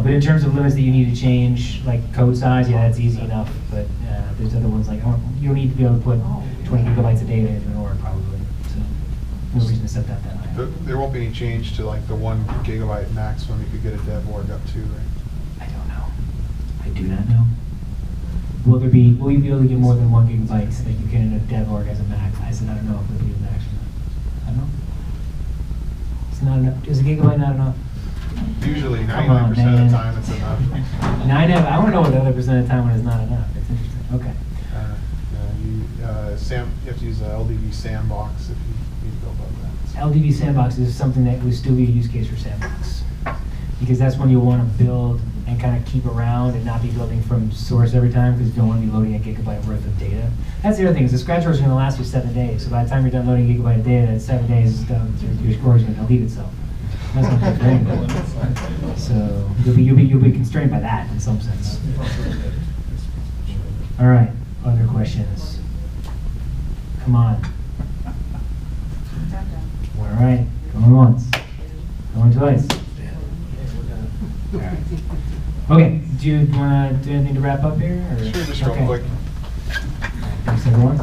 But in terms of limits that you need to change, like code size, yeah, that's easy enough. But there's other ones like you don't need to be able to put 20 gigabytes of data into an org probably. So no reason to set that high. There won't be any change to like the 1 gigabyte maximum you could get a dev org up to, right? I don't know. I do not know. Will you be able to get more than 1 gigabyte that you can in a dev org as a max? I said I don't know if it'll be a max or not. I don't know. It's not enough. Is a gigabyte not enough? Usually 99% of the time it's enough. I want to know what the other percent of the time when it's not enough. It's interesting. Okay. You have to use a LDV sandbox if you need to go above that. LDV sandbox is something that would still be a use case for sandbox. because that's when you'll want to build and kind of keep around and not be building from source every time, because you don't want to be loading a gigabyte worth of data. That's the other thing, is the scratch source is going to last you 7 days. So by the time you're done loading a gigabyte of data, in 7 days, your storage is going to delete itself. That's not good for anybody. So you'll be constrained by that in some sense. All right, other questions? Come on. All right, going once, going twice. All right. Okay, do you want to do anything to wrap up here? Or? Sure, just real quick. Thanks, everyone.